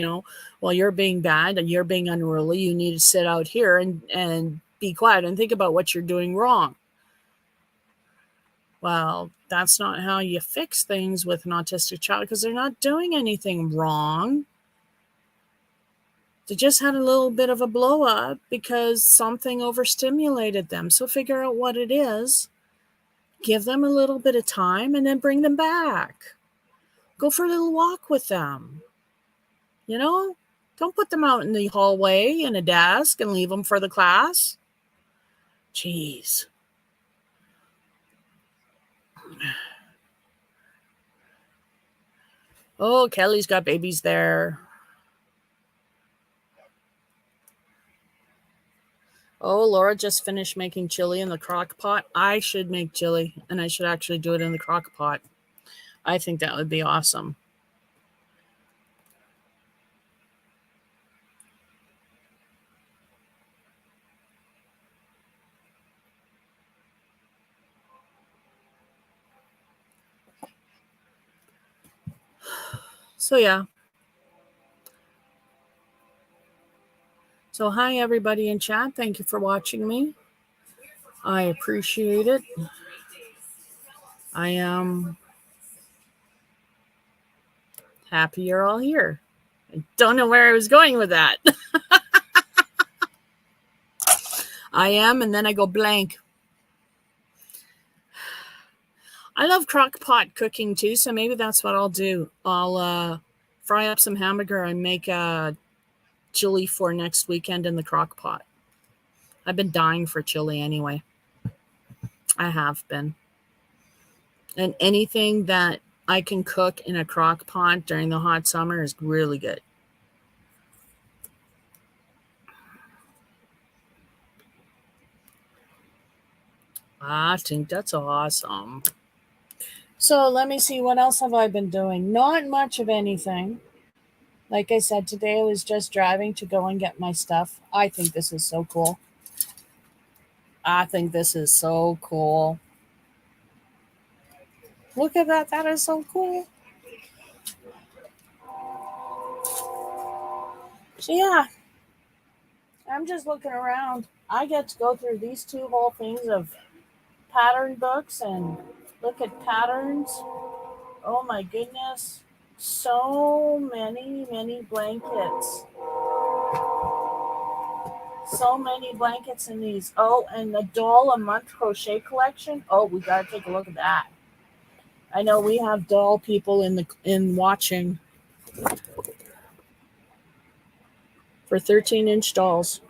A: well, you're being bad and you're being unruly. You need to sit out here and be quiet and think about what you're doing wrong. Well, that's not how you fix things with an autistic child, because they're not doing anything wrong. They just had a little bit of a blow up because something overstimulated them. So figure out what it is, give them a little bit of time, and then bring them back. Go for a little walk with them. Don't put them out in the hallway in a desk and leave them for the class. Jeez. Oh, Kelly's got babies there. Oh, Laura just finished making chili in the crock pot. I should make chili, and I should actually do it in the crock pot. I think that would be awesome. So, yeah. So, hi, everybody in chat. Thank you for watching me. I appreciate it. I am happy you're all here. I don't know where I was going with that. I am, and then I go blank. I love crock pot cooking too, so maybe that's what I'll do. I'll fry up some hamburger and make a chili for next weekend in the crock pot. I've been dying for chili anyway. I have been. And anything that I can cook in a crock pot during the hot summer is really good. I think that's awesome. So let me see, what else have I been doing? Not much of anything. Like I said, today I was just driving to go and get my stuff. I think this is so cool. I think this is so cool. Look at that. That is so cool. So, yeah, I'm just looking around. I get to go through these two whole things of pattern books and look at patterns. Oh my goodness. So many blankets. So many blankets in these. Oh, and the doll a month crochet collection. Oh, we gotta take a look at that. I know we have doll people in watching for 13-inch dolls.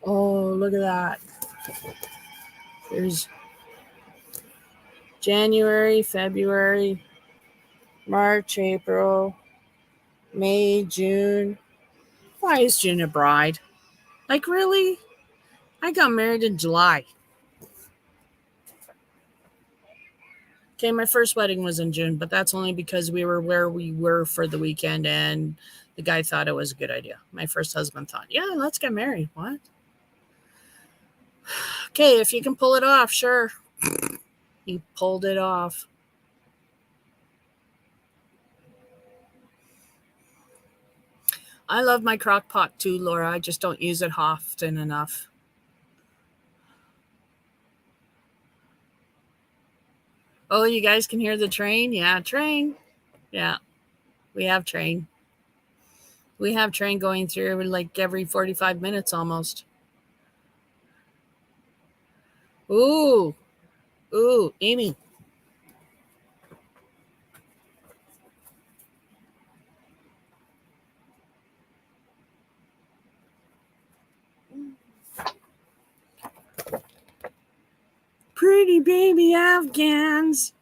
A: Oh, look at that. There's January, February, March, April, May, June. Why is June a bride? Like, really? I got married in July. Okay, my first wedding was in June, but that's only because we were where we were for the weekend and the guy thought it was a good idea. My first husband thought, yeah, let's get married. What? Okay, if you can pull it off, sure. He pulled it off. I love my crock pot too, Laura. I just don't use it often enough. Oh, you guys can hear the train? Yeah, train. Yeah, we have train. We have train going through like every 45 minutes almost. Ooh, ooh, Amy. Pretty baby Afghans.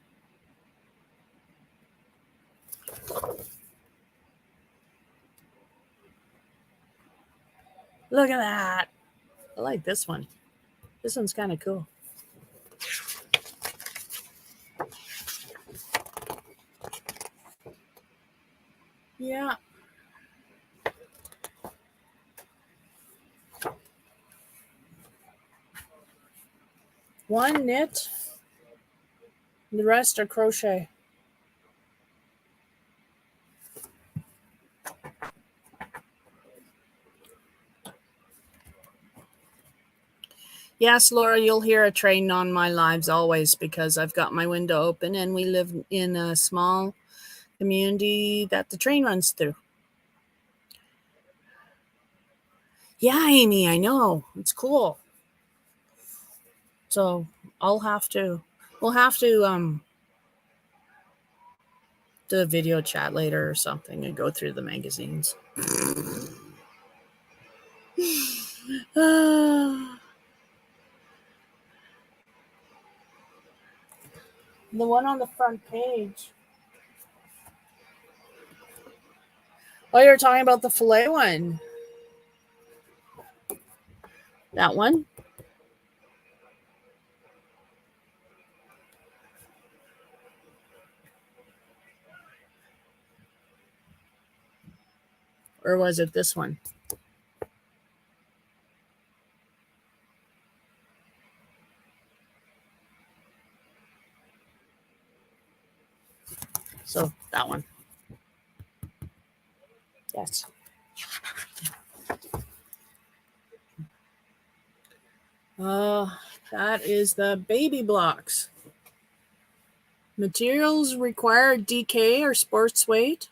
A: Look at that. I like this one. This one's kind of cool. Yeah. One knit, the rest are crochet. Yes, Laura, you'll hear a train on my lives always because I've got my window open and we live in a small community that the train runs through. Yeah, Amy, I know. It's cool. So we'll have to do a video chat later or something and go through the magazines. The one on the front page. Oh, you're talking about the filet one. That one? Or was it this one? So that one. Yes. That is the baby blocks. Materials required DK or sports weight.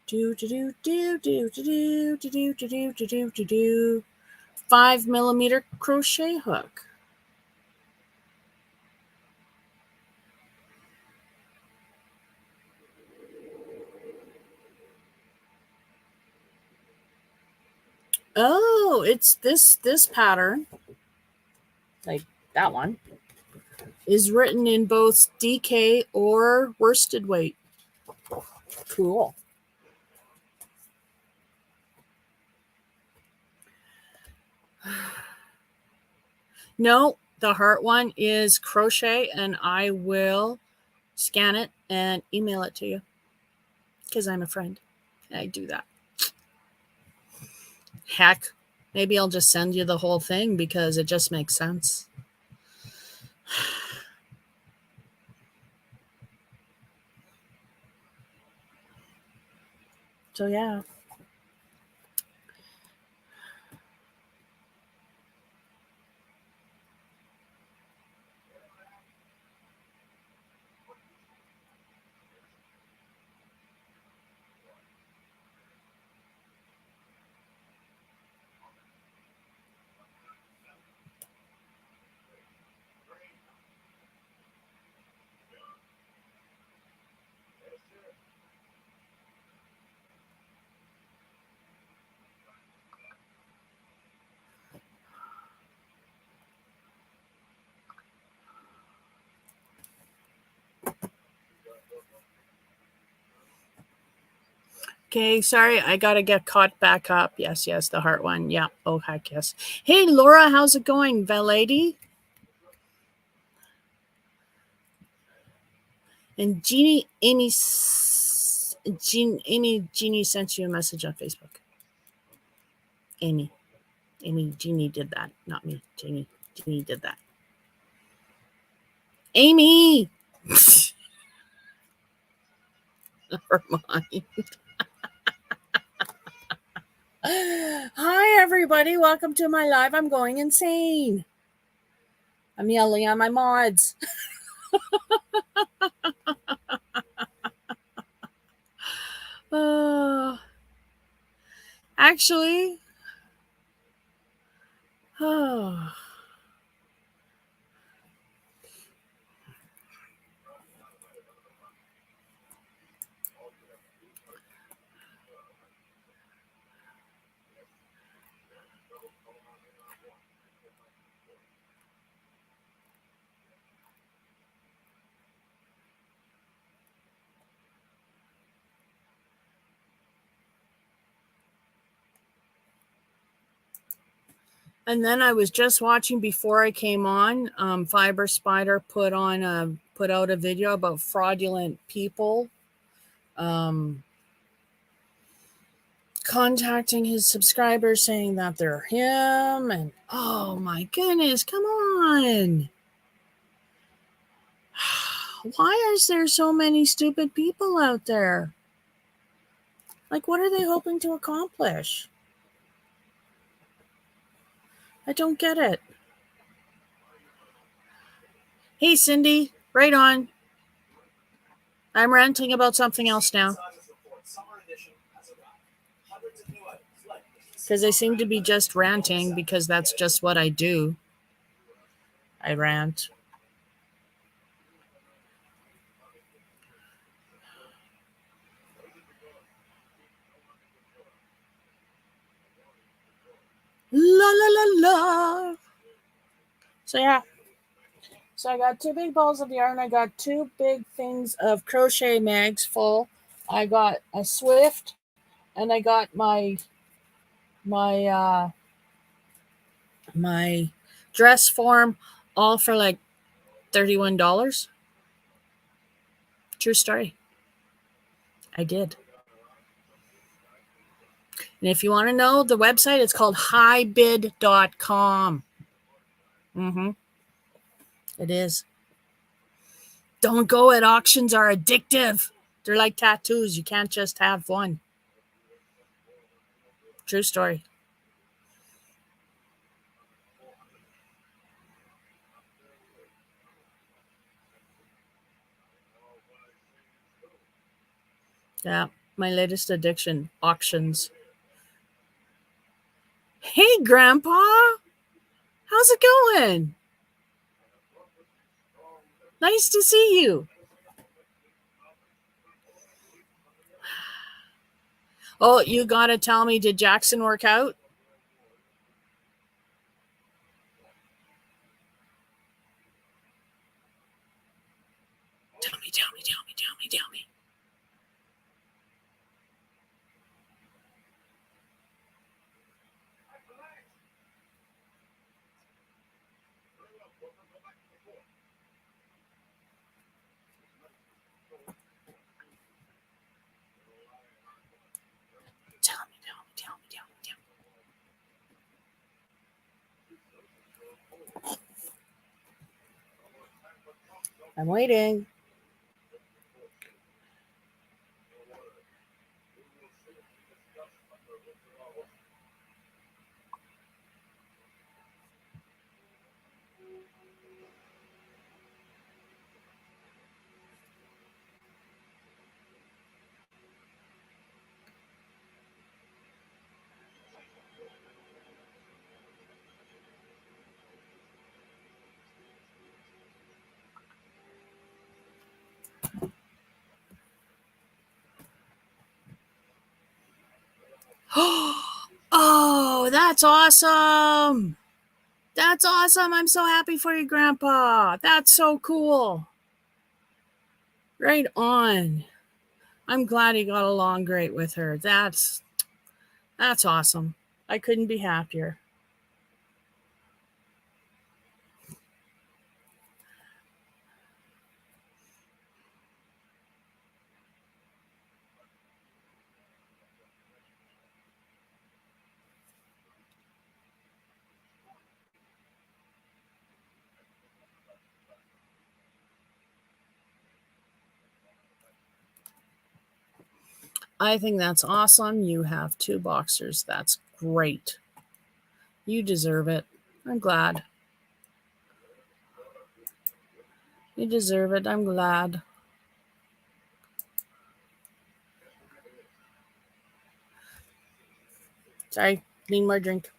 A: Do do do do do do do do do do do do do. 5mm crochet hook. Oh, it's this pattern, like that one, is written in both DK or worsted weight. Cool. No, the heart one is crochet, and I will scan it and email it to you. because I'm a friend. I do that. Heck, maybe I'll just send you the whole thing because it just makes sense. So, yeah. Okay, sorry, I gotta get caught back up. Yes, the heart one. Yeah. Oh, heck yes. Hey, Laura, how's it going, lady? And Jeannie sent you a message on Facebook. Jeannie did that, not me. Jeannie did that. Amy. Never mind. Hi, everybody. Welcome to my live. I'm going insane. I'm yelling at my mods. Actually, and then I was just watching before I came on. Fiber Spider put out a video about fraudulent people contacting his subscribers saying that they're him, and oh my goodness, come on. Why is there so many stupid people out there? Like, what are they hoping to accomplish? I don't get it. Hey, Cindy, right on. I'm ranting about something else now. Because I seem to be just ranting because that's just what I do. I rant. La la la la. So yeah. So I got 2 big balls of yarn. I got 2 big things of crochet mags full. I got a Swift, and I got my dress form, all for like $31. True story. I did. And if you want to know the website, it's called highbid.com. It is. Don't go at auctions are addictive. They're like tattoos. You can't just have one. True story. Yeah, my latest addiction, auctions. Hey, Grandpa. How's it going? Nice to see you. Oh, you got to tell me, did Jackson work out? Tell me. I'm waiting. Oh, that's awesome. That's awesome. I'm so happy for you, Grandpa. That's so cool. Right on. I'm glad he got along great with her. That's awesome. I couldn't be happier. I think that's awesome. You have 2 boxers. That's great. You deserve it. I'm glad. You deserve it. I'm glad. Sorry, need more drink.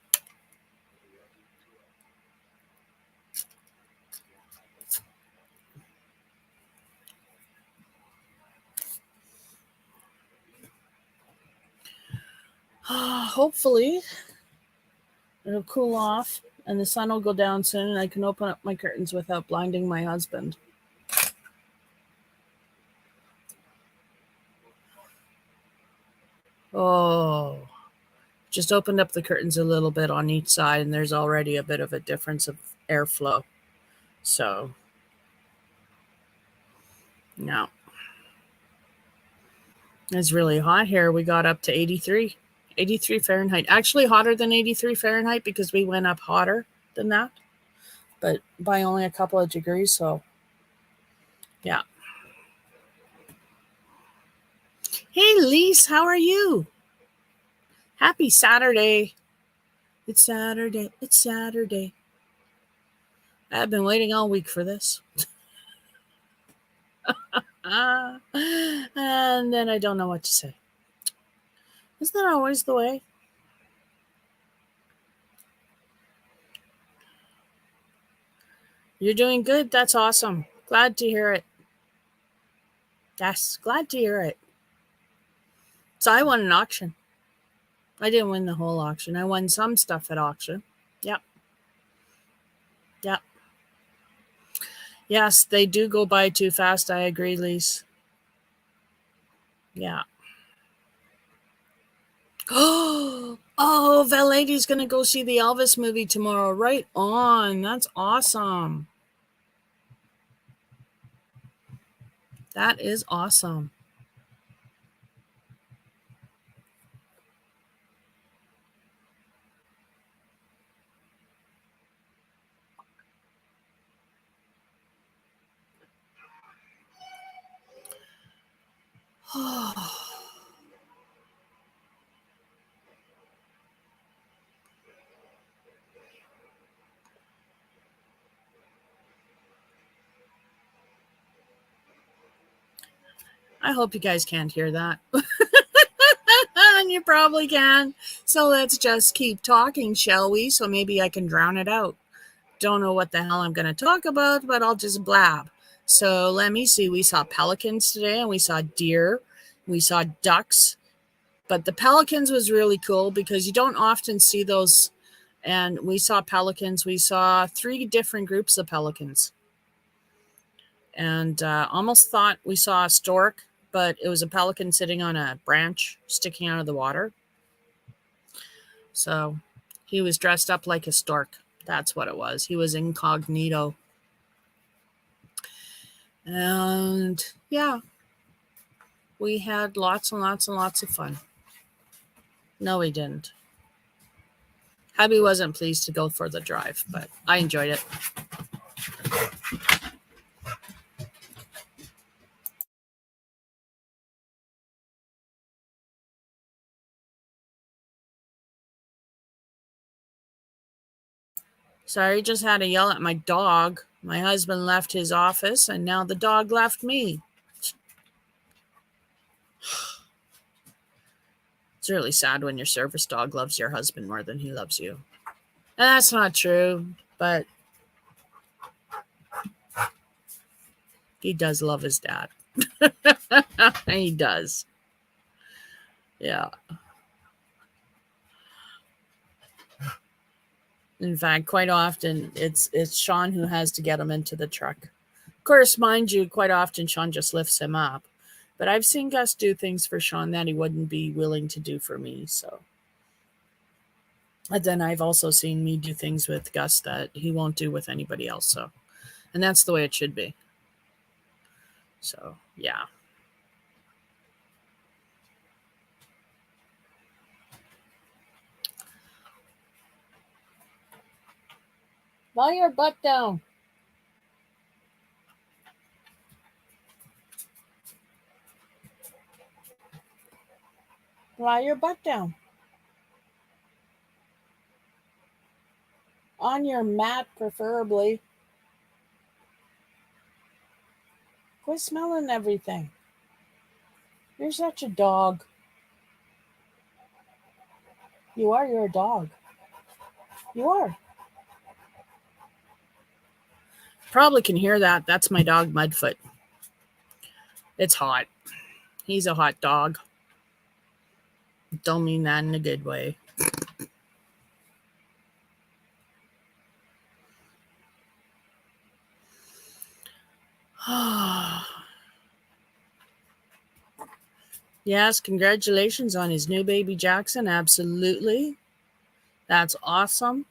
A: Hopefully, it'll cool off and the sun will go down soon and I can open up my curtains without blinding my husband. Oh, just opened up the curtains a little bit on each side and there's already a bit of a difference of airflow. So, no. It's really hot here. We got up to 83 Fahrenheit. Actually, hotter than 83 Fahrenheit because we went up hotter than that, but by only a couple of degrees. So, yeah. Hey, Lise, how are you? Happy Saturday. It's Saturday. It's Saturday. I've been waiting all week for this. And then I don't know what to say. Isn't that always the way? You're doing good. That's awesome. Glad to hear it. Yes, glad to hear it. So I won an auction. I didn't win the whole auction. I won some stuff at auction. Yep. Yep. Yes, they do go by too fast. I agree, Lise. Yeah. Oh, that lady's going to go see the Elvis movie tomorrow. Right on. That's awesome. That is awesome. I hope you guys can't hear that. And you probably can. So let's just keep talking, shall we? So maybe I can drown it out. Don't know what the hell I'm going to talk about, but I'll just blab. So let me see. We saw pelicans today and we saw deer. We saw ducks. But the pelicans was really cool because you don't often see those. And we saw pelicans. We saw 3 different groups of pelicans. And almost thought we saw a stork, but it was a pelican sitting on a branch sticking out of the water. So he was dressed up like a stork. That's what it was. He was incognito. And yeah, we had lots and lots and lots of fun. No, we didn't. Hubby wasn't pleased to go for the drive, but I enjoyed it. Sorry, just had to yell at my dog. My husband left his office, and now the dog left me. It's really sad when your service dog loves your husband more than he loves you. And that's not true, but he does love his dad. He does. Yeah. In fact, quite often it's Sean who has to get him into the truck. Of course, mind you, quite often Sean just lifts him up. But I've seen Gus do things for Sean that he wouldn't be willing to do for me. So, and then I've also seen me do things with Gus that he won't do with anybody else. So, and that's the way it should be. So, yeah. Lie your butt down. Lie your butt down. On your mat, preferably. Quit smelling everything. You're such a dog. You are. You're a dog. You are. Probably can hear that. That's my dog, Mudfoot. It's hot. He's a hot dog. Don't mean that in a good way. Yes, congratulations on his new baby Jackson. Absolutely. That's awesome.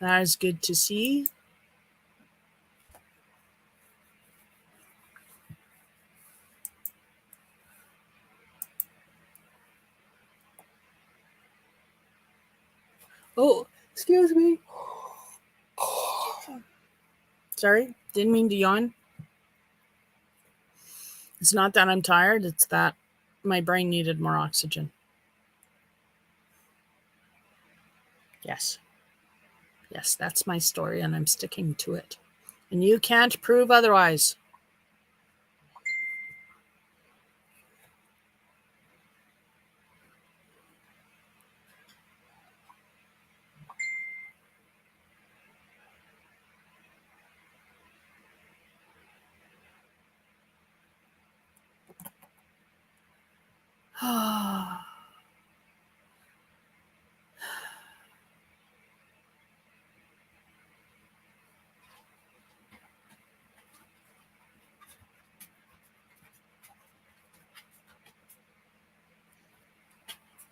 A: That is good to see. Oh, excuse me. Sorry, didn't mean to yawn. It's not that I'm tired, it's that my brain needed more oxygen. Yes. Yes, that's my story, and I'm sticking to it. And you can't prove otherwise.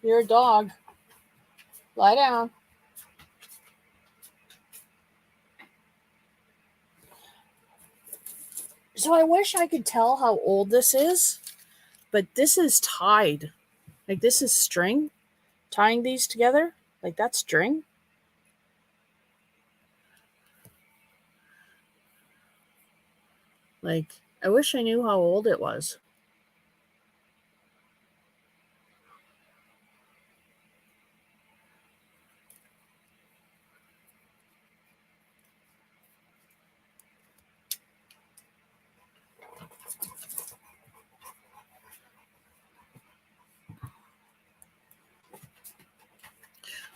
A: You're a dog. Lie down. So I wish I could tell how old this is, but this is tied. Like, this is string. Tying these together, like that's string. Like, I wish I knew how old it was.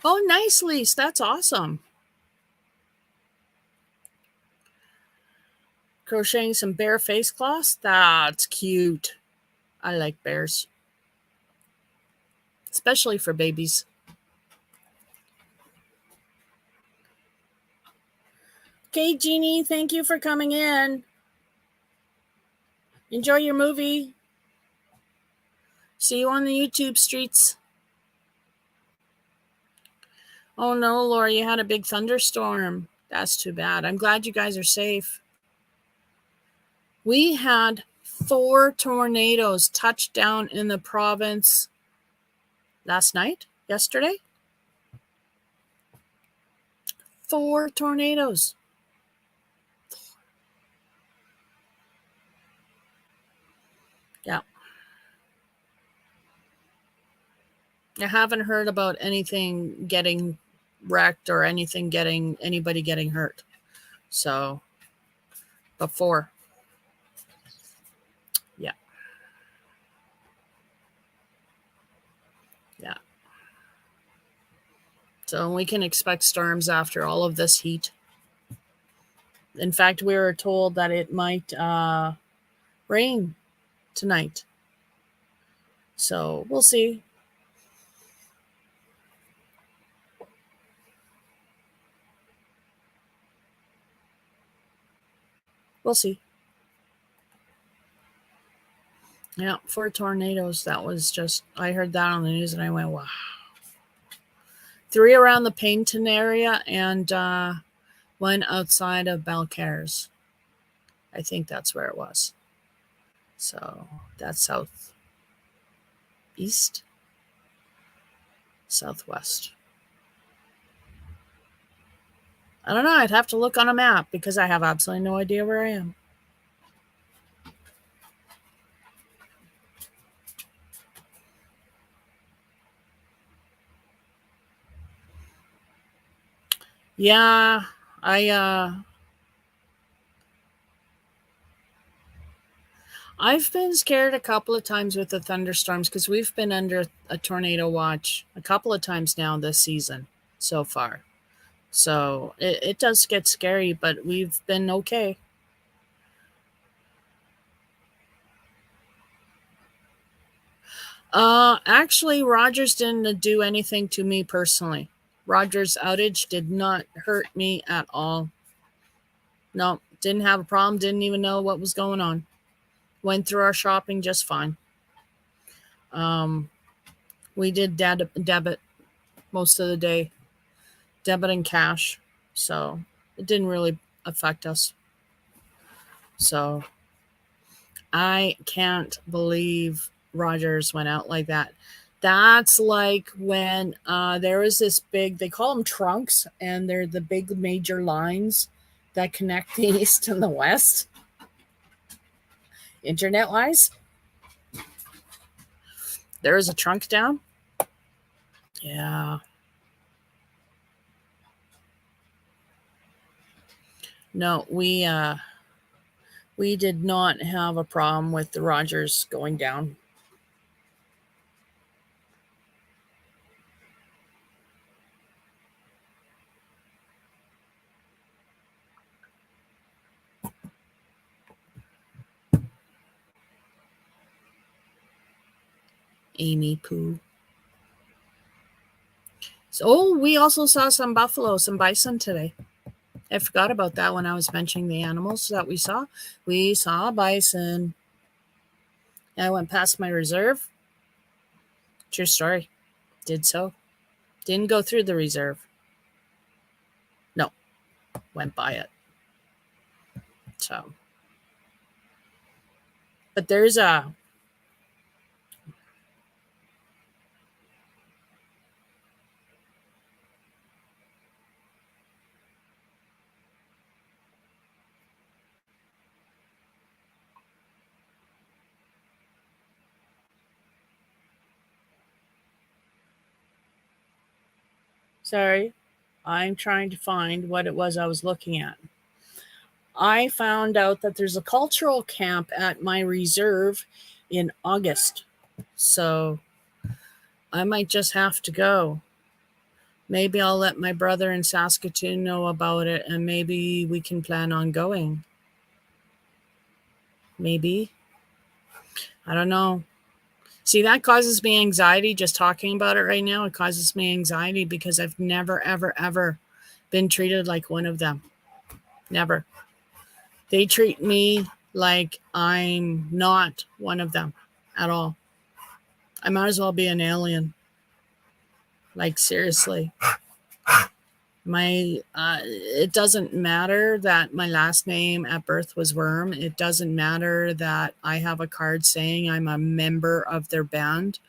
A: Oh, nice, Lise. That's awesome. Crocheting some bear face cloths. That's cute. I like bears, especially for babies. Okay, Jeannie, thank you for coming in. Enjoy your movie. See you on the YouTube streets. Oh no, Laura, you had a big thunderstorm. That's too bad. I'm glad you guys are safe. We had 4 tornadoes touch down in the province yesterday. 4 tornadoes. Yeah. I haven't heard about anything getting wrecked or anybody getting hurt. So before. Yeah. Yeah. So we can expect storms after all of this heat. In fact, we were told that it might rain tonight. So we'll see. We'll see. Yeah, 4 tornadoes. That was just, I heard that on the news and I went, wow. 3 around the Payton area and 1 outside of Balcarres. I think that's where it was. So that's southeast, southwest. I don't know. I'd have to look on a map because I have absolutely no idea where I am. Yeah, I've been scared a couple of times with the thunderstorms because we've been under a tornado watch a couple of times now this season so far. So it does get scary, but we've been okay. Actually, Rogers didn't do anything to me personally. Rogers' outage did not hurt me at all. No, didn't have a problem, didn't even know what was going on. Went through our shopping just fine. Um, we did debit most of the day, debit and cash. So it didn't really affect us. So I can't believe Rogers went out like that. That's like when there was this big, they call them trunks, and they're the big major lines that connect the East and the West, internet wise. There is a trunk down. Yeah. No, we did not have a problem with the Rogers going down. Amy Poo. So we also saw some buffalo, some bison today. I forgot about that when I was mentioning the animals that we saw. We saw bison. I went past my reserve. True story. Did so. Didn't go through the reserve. No, went by it. So, but there's a. Sorry, I'm trying to find what it was I was looking at. I found out that there's a cultural camp at my reserve in August. So I might just have to go. Maybe I'll let my brother in Saskatoon know about it and maybe we can plan on going. Maybe. I don't know. See, that causes me anxiety just talking about it right now. It causes me anxiety because I've never, ever, ever been treated like one of them. Never. They treat me like I'm not one of them at all. I might as well be an alien. Like, seriously. It doesn't matter that my last name at birth was Worm. It doesn't matter that I have a card saying I'm a member of their band.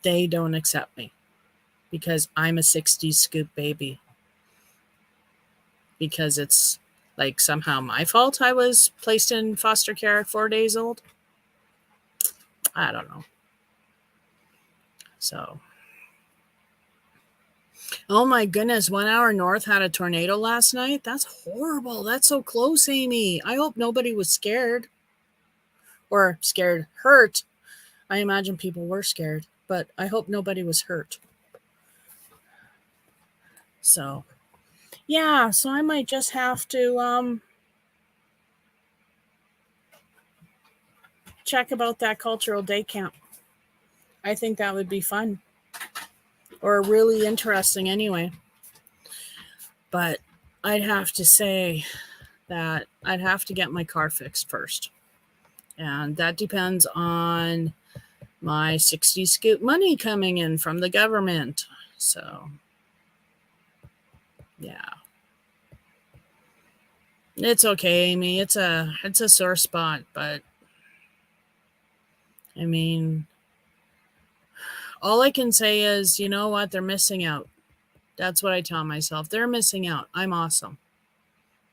A: They don't accept me because I'm a 60s scoop baby. Because it's like somehow my fault I was placed in foster care at 4 days old. I don't know. So Oh my goodness, 1 hour north had a tornado last night. That's horrible. That's so close, Amy. I hope nobody was scared. Or scared, hurt. I imagine people were scared, but I hope nobody was hurt. So, yeah, so I might just have to check about that cultural day camp. I think that would be fun. Or really interesting anyway. But I'd have to say that I'd have to get my car fixed first. And that depends on my 60 scoop money coming in from the government. So, yeah. It's okay, Amy. It's a sore spot, but I mean, all I can say is, you know what? They're missing out. That's what I tell myself. They're missing out. I'm awesome.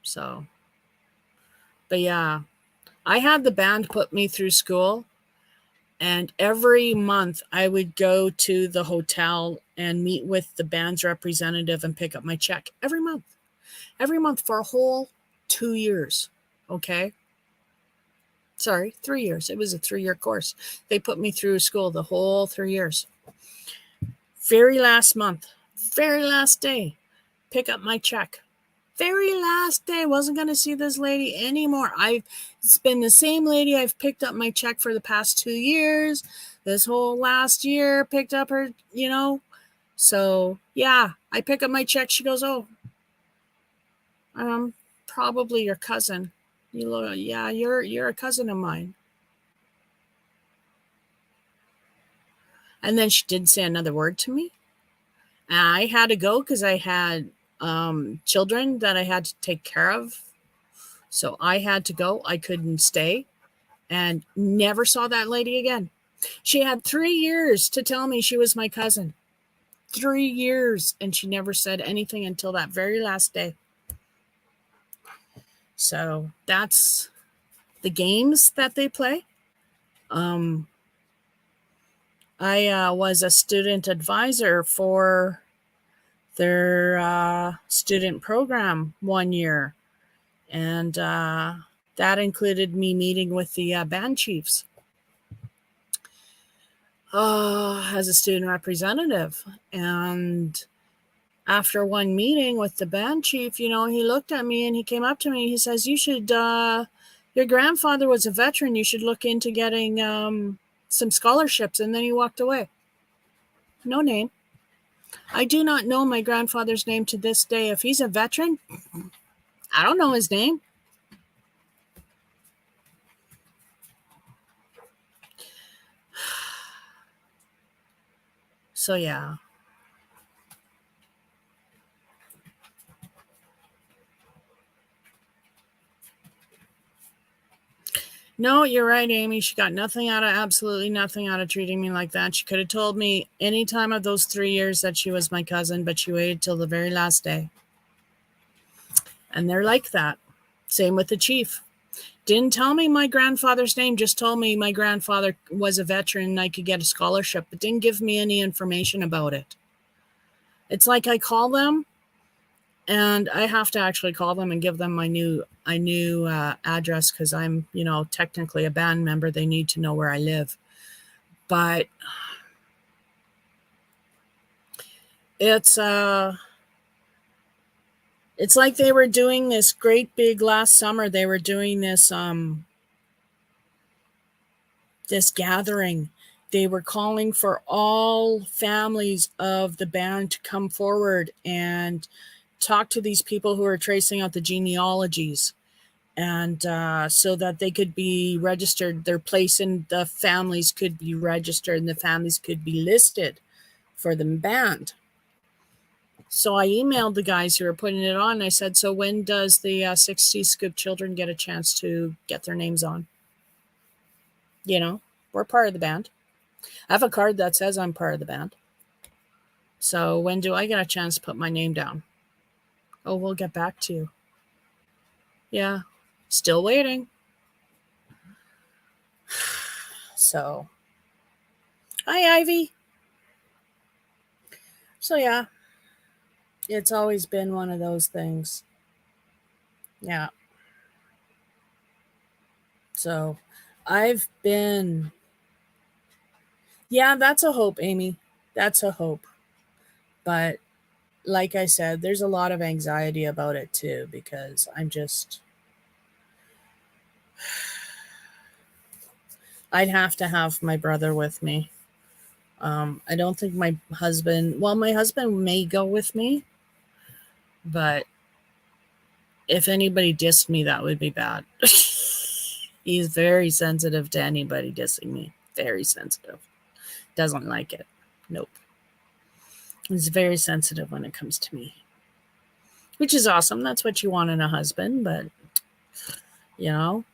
A: So, but yeah, I had the band put me through school, and every month I would go to the hotel and meet with the band's representative and pick up my check every month for a whole 2 years. Okay. Sorry, 3 years. It was a 3-year course. They put me through school the whole 3 years. Very last month, very last day, pick up my check. Very last day, wasn't going to see this lady anymore. It's been the same lady I've picked up my check for the past 2 years. This whole last year, picked up her, So, yeah, I pick up my check. She goes, oh, probably your cousin. Yeah, you're a cousin of mine. And then she didn't say another word to me. I had to go because I had children that I had to take care of. So I had to go. I couldn't stay, and never saw that lady again. She had 3 years to tell me she was my cousin. 3 years, and she never said anything until that very last day. So that's the games that they play. I was a student advisor for their student program 1 year, and that included me meeting with the band chiefs as a student representative. And after one meeting with the band chief, he looked at me and he came up to me. He says, your grandfather was a veteran. You should look into getting some scholarships. And then he walked away. No name. I do not know my grandfather's name to this day. If he's a veteran, I don't know his name. So, yeah. No, you're right, Amy. She got absolutely nothing out of treating me like that. She could have told me any time of those 3 years that she was my cousin, but she waited till the very last day. And they're like that. Same with the chief. Didn't tell me my grandfather's name, just told me my grandfather was a veteran and I could get a scholarship, but didn't give me any information about it. It's like I call them, and I have to actually call them and give them my new address because I'm, technically a band member. They need to know where I live. But it's like they were doing this great big last summer. They were doing this this gathering. They were calling for all families of the band to come forward and talk to these people who are tracing out the genealogies, and so that they could be registered. Their place in the families could be registered, and the families could be listed for the band. So I emailed the guys who were putting it on. I said, so when does the 60 Scoop children get a chance to get their names on? We're part of the band. I have a card that says I'm part of the band. So when do I get a chance to put my name down? Oh, we'll get back to you. Yeah, still waiting. So, hi, Ivy. So, yeah. It's always been one of those things. Yeah. So I've been, yeah, that's a hope, Amy. That's a hope. But like I said, there's a lot of anxiety about it too because I'd have to have my brother with me. I don't think my husband may go with me, but if anybody dissed me, that would be bad. He's very sensitive to anybody dissing me. Very sensitive. Doesn't like it. Nope. He's very sensitive when it comes to me, which is awesome. That's what you want in a husband, but you know,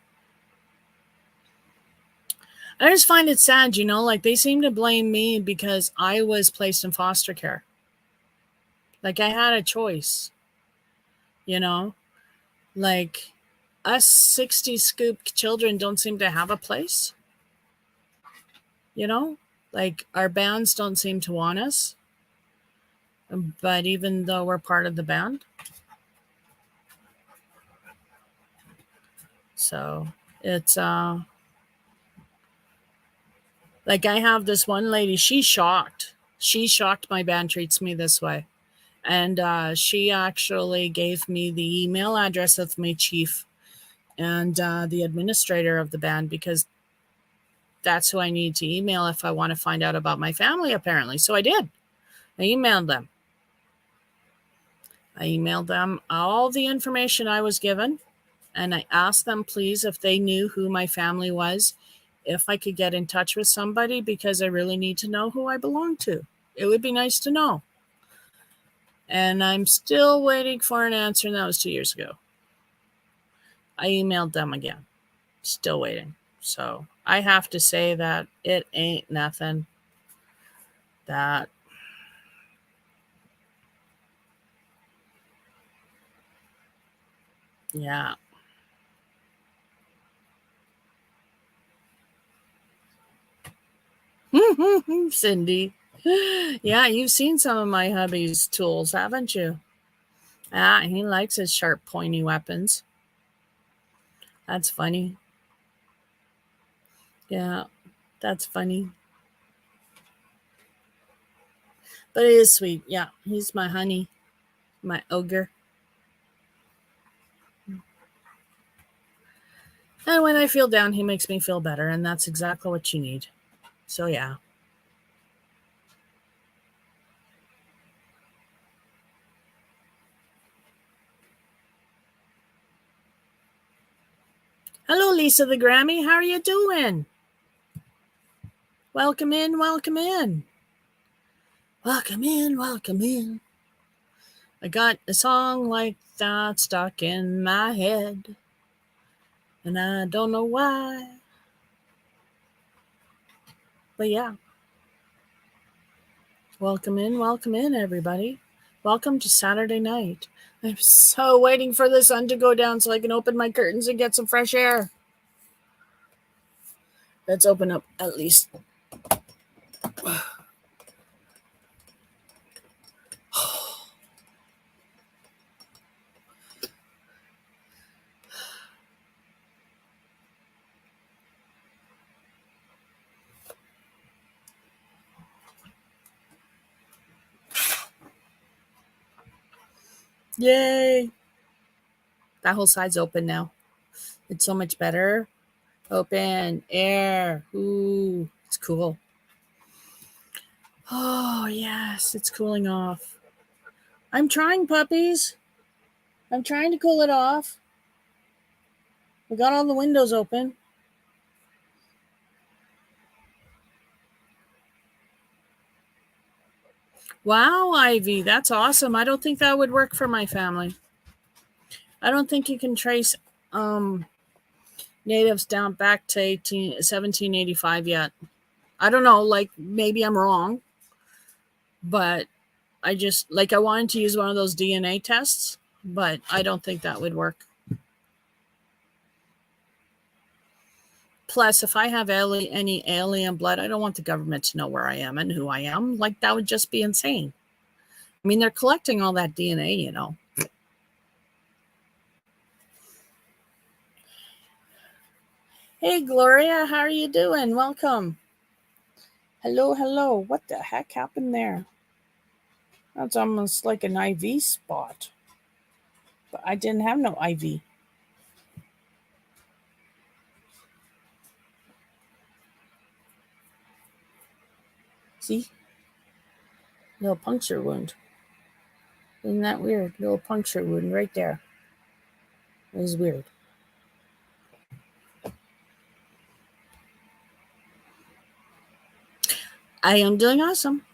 A: I just find it sad, like they seem to blame me because I was placed in foster care. Like I had a choice, you know, like us 60 scoop children don't seem to have a place, you know, like our bands don't seem to want us. But even though we're part of the band, so it's like I have this one lady, she's shocked. She's shocked my band treats me this way. And she actually gave me the email address of my chief and the administrator of the band because that's who I need to email if I want to find out about my family, apparently. So I did. I emailed them. I emailed them all the information I was given, and I asked them, please, if they knew who my family was, if I could get in touch with somebody because I really need to know who I belong to. It would be nice to know. And I'm still waiting for an answer, and that was 2 years ago. I emailed them again. Still waiting. So I have to say that it ain't nothing. That, yeah. Cindy. Yeah, you've seen some of my hubby's tools, haven't you? Ah, he likes his sharp, pointy weapons. That's funny. Yeah, that's funny. But it is sweet. Yeah, he's my honey, my ogre. And when I feel down, he makes me feel better, and that's exactly what you need. So, yeah. Hello, Lisa the Grammy. How are you doing? Welcome in, welcome in. Welcome in, welcome in. I got a song like that stuck in my head, and I don't know why. But yeah, welcome in, everybody. Welcome to Saturday night. I'm so waiting for the sun to go down so I can open my curtains and get some fresh air. Let's open up at least. Yay! That whole side's open now. It's so much better. Open air. Ooh, it's cool. Oh, yes, it's cooling off. I'm trying, puppies. I'm trying to cool it off. We got all the windows open. Wow, Ivy, that's awesome. I don't think that would work for my family. I don't think you can trace natives down back to 1785 yet. I don't know, like maybe I'm wrong, but I wanted to use one of those DNA tests, but I don't think that would work. Plus, if I have any alien blood, I don't want the government to know where I am and who I am. Like, that would just be insane. I mean, they're collecting all that DNA, you know. Hey, Gloria, how are you doing? Welcome. Hello, hello. What the heck happened there? That's almost like an IV spot. But I didn't have no IV. See? Little puncture wound. Isn't that weird? Little puncture wound right there. It was weird. I am doing awesome.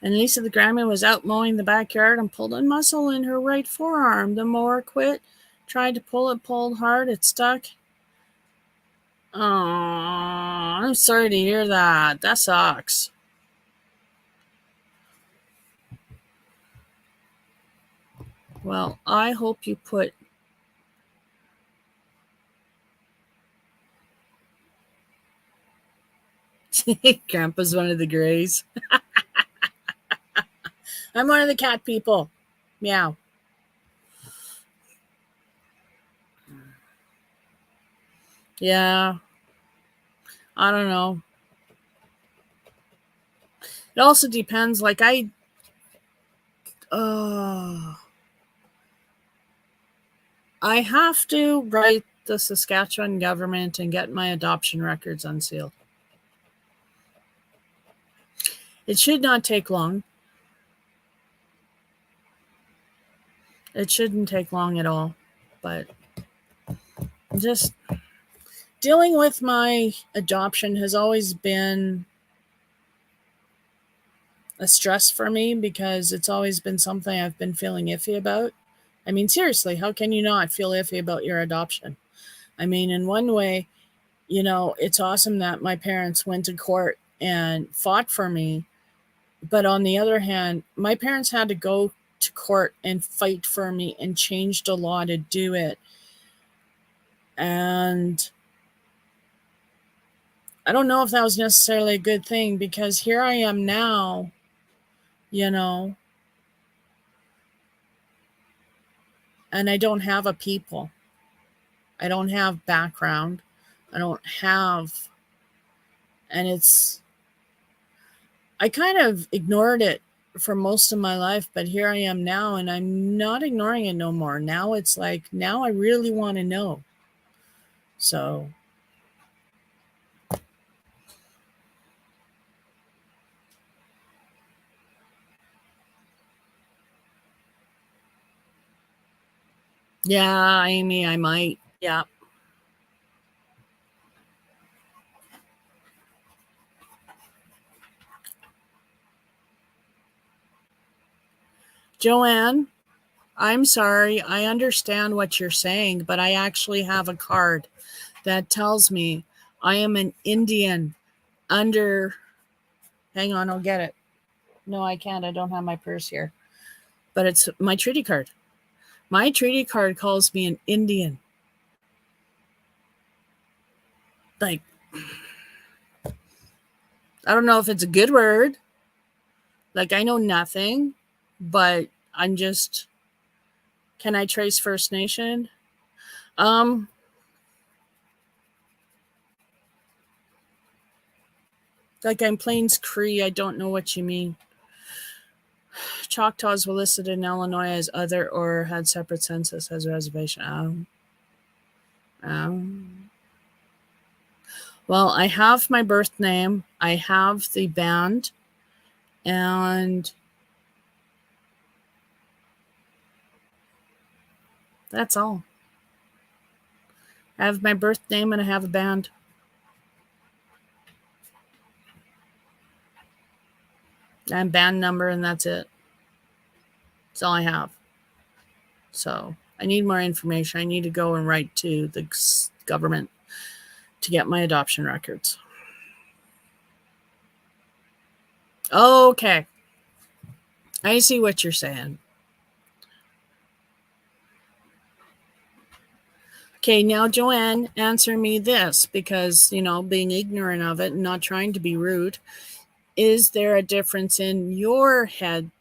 A: And Lisa the grandma was out mowing the backyard and pulled a muscle in her right forearm. The mower quit. Tried to pull it, pulled hard. It stuck. Oh, I'm sorry to hear that. That sucks. Well, I hope you put Grandpa's one of the Greys. I'm one of the cat people. Meow. Yeah. I don't know. It also depends. Like I have to write the Saskatchewan government and get my adoption records unsealed. It should not take long. It shouldn't take long at all. But just dealing with my adoption has always been a stress for me because it's always been something I've been feeling iffy about. I mean, seriously, how can you not feel iffy about your adoption? I mean, in one way, you know, it's awesome that my parents went to court and fought for me. But on the other hand, my parents had to go to court and fight for me and change the law to do it. And I don't know if that was necessarily a good thing because here I am now, you know, and I don't have a people. I don't have background. I don't have, and I kind of ignored it for most of my life, but here I am now and I'm not ignoring it no more. Now it's like, now I really want to know. So, yeah, Amy, I might. Yeah. Joanne, I'm sorry. I understand what you're saying, but I actually have a card that tells me I am an Indian under. Hang on, I'll get it. No, I can't. I don't have my purse here. But it's my treaty card. My treaty card calls me an Indian. Like, I don't know if it's a good word. Like, I know nothing, but I'm just. Can I trace First Nation? Um, like I'm Plains Cree. I don't know what you mean. Choctaws were listed in Illinois as other or had separate census as a reservation. Well, I have my birth name. I have the band, and that's all. I have my birth name and I have a band. And band number, and that's it. That's all I have. So I need more information. I need to go and write to the government to get my adoption records. Okay. I see what you're saying. Okay, now Joanne, answer me this because, you know, being ignorant of it and not trying to be rude. Is there a difference in your head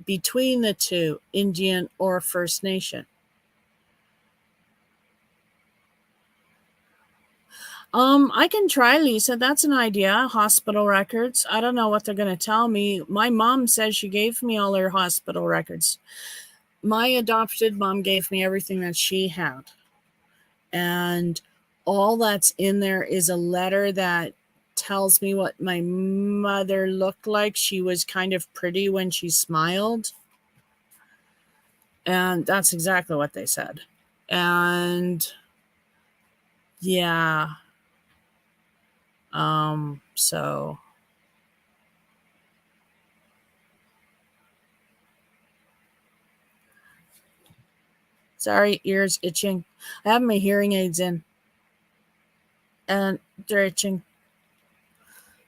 A: between the two, Indian or First Nation? I can try, Lisa. That's an idea. Hospital records. I don't know what they're going to tell me. My mom says she gave me all her hospital records. My adopted mom gave me everything that she had. And all that's in there is a letter that tells me what my mother looked like. She was kind of pretty when she smiled. And that's exactly what they said. And yeah. So sorry, ears itching. I have my hearing aids in and they're itching.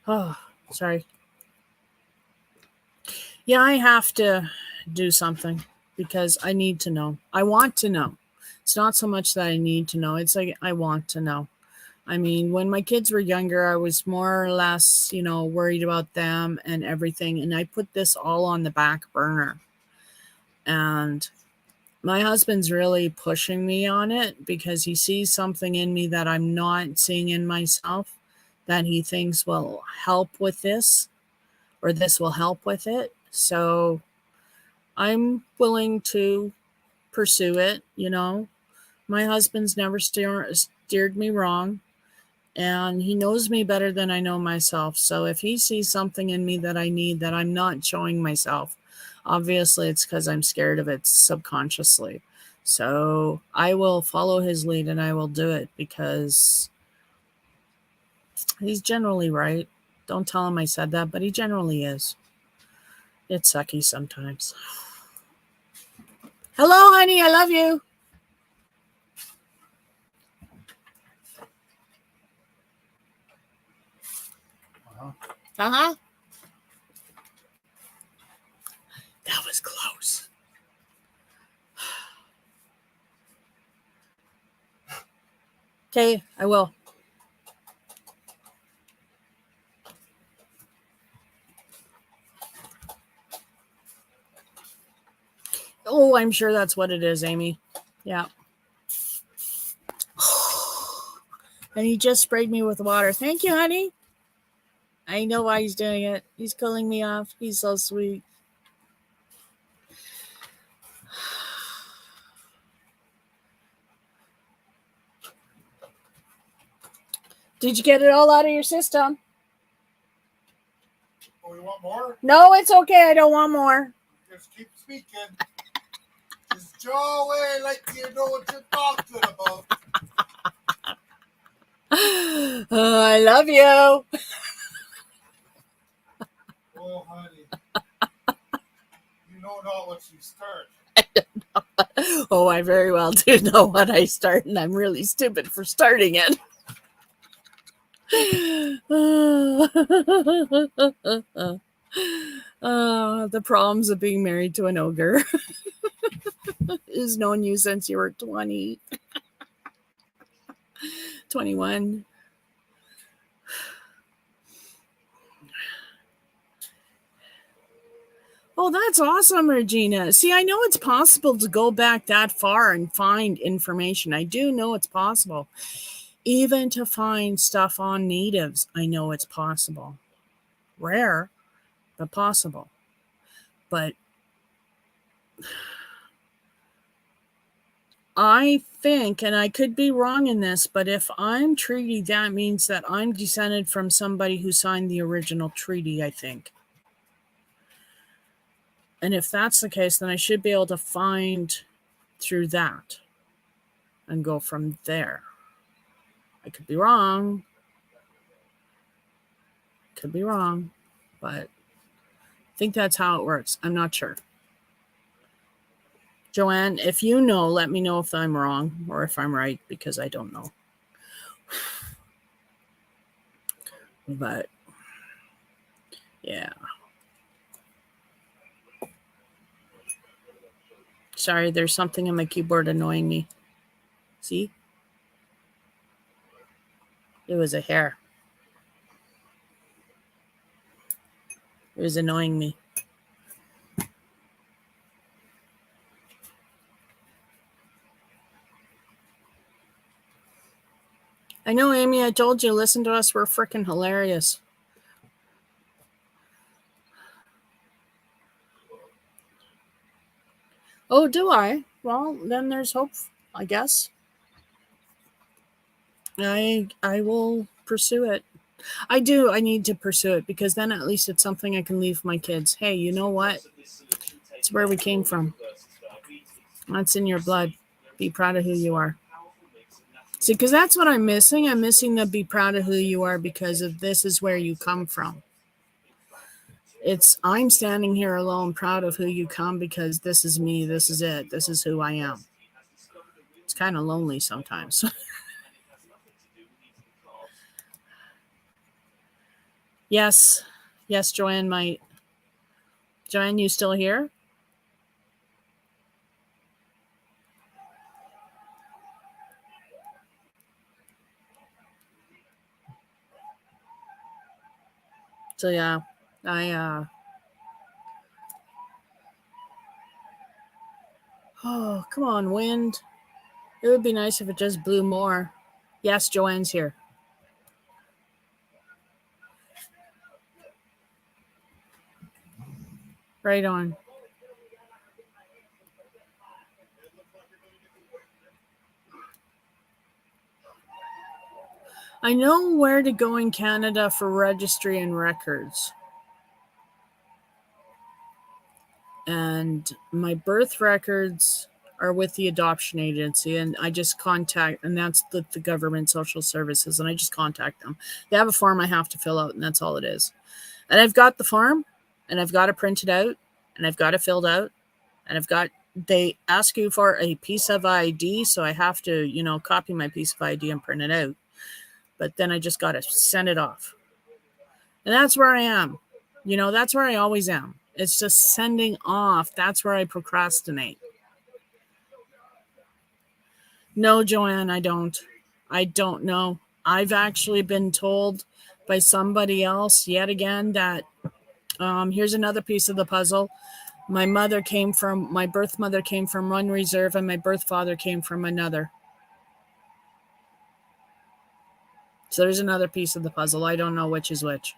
A: Oh, sorry. Yeah, I have to do something because I need to know. I want to know. It's not so much that I need to know. It's like I want to know. I mean, when my kids were younger, I was more or less, worried about them and everything. And I put this all on the back burner. And my husband's really pushing me on it because he sees something in me that I'm not seeing in myself that he thinks will help with this or this will help with it. So I'm willing to pursue it. My husband's never steered me wrong. And he knows me better than I know myself. So if he sees something in me that I need that I'm not showing myself, obviously it's because I'm scared of it subconsciously. So I will follow his lead and I will do it because he's generally right. Don't tell him I said that, but he generally is. It's sucky sometimes. Hello, honey. I love you. Uh-huh. That was close. Okay, I will. Oh, I'm sure that's what it is, Amy. Yeah. And he just sprayed me with water. Thank you, honey. I know why he's doing it. He's cooling me off. He's so sweet. Did you get it all out of your system?
B: Oh, you want more?
A: No, it's okay. I don't want more.
B: Just keep speaking. Just go away like you know what you're talking about.
A: I love you.
B: Oh, honey. You know not what you start.
A: Oh, I very well do know what I start, and I'm really stupid for starting it. The problems of being married to an ogre is known you since you were 20, 21. Oh, that's awesome, Regina. See, I know it's possible to go back that far and find information. I do know it's possible. Even to find stuff on natives, I know it's possible. Rare, but possible. But I think, and I could be wrong in this, but if I'm treaty, that means that I'm descended from somebody who signed the original treaty, I think. And if that's the case, then I should be able to find through that and go from there. I could be wrong. Could be wrong, but I think that's how it works. I'm not sure. Joanne, if you know, let me know if I'm wrong or if I'm right, because I don't know. But yeah. Sorry, there's something on my keyboard annoying me. See? It was a hair. It was annoying me. I know, Amy, I told you, listen to us. We're freaking hilarious. Oh, do I? Well, then there's hope, I guess. I will pursue it. I do. I need to pursue it because then at least it's something I can leave my kids. Hey, you know what? It's where we came from. That's in your blood. Be proud of who you are. See, because that's what I'm missing. I'm missing the be proud of who you are because of this is where you come from. I'm standing here alone, proud of who you come because this is me. This is it. This is who I am. It's kind of lonely sometimes. Yes. Yes, Joanne might. Joanne, you still here? So yeah, oh, come on, wind. It would be nice if it just blew more. Yes, Joanne's here. Right on. I know where to go in Canada for registry and records. And my birth records are with the adoption agency, and I just contact, and that's the government social services, and I just contact them. They have a form I have to fill out, and that's all it is. And I've got the form, and I've got it printed out, and I've got it filled out, and they ask you for a piece of ID, so I have to, copy my piece of ID and print it out. But then I just got to send it off. And that's where I am. That's where I always am. It's just sending off. That's where I procrastinate. No, Joanne, I don't. I don't know. I've actually been told by somebody else yet again that here's another piece of the puzzle. My birth mother came from one reserve and my birth father came from another. So there's another piece of the puzzle. I don't know which is which.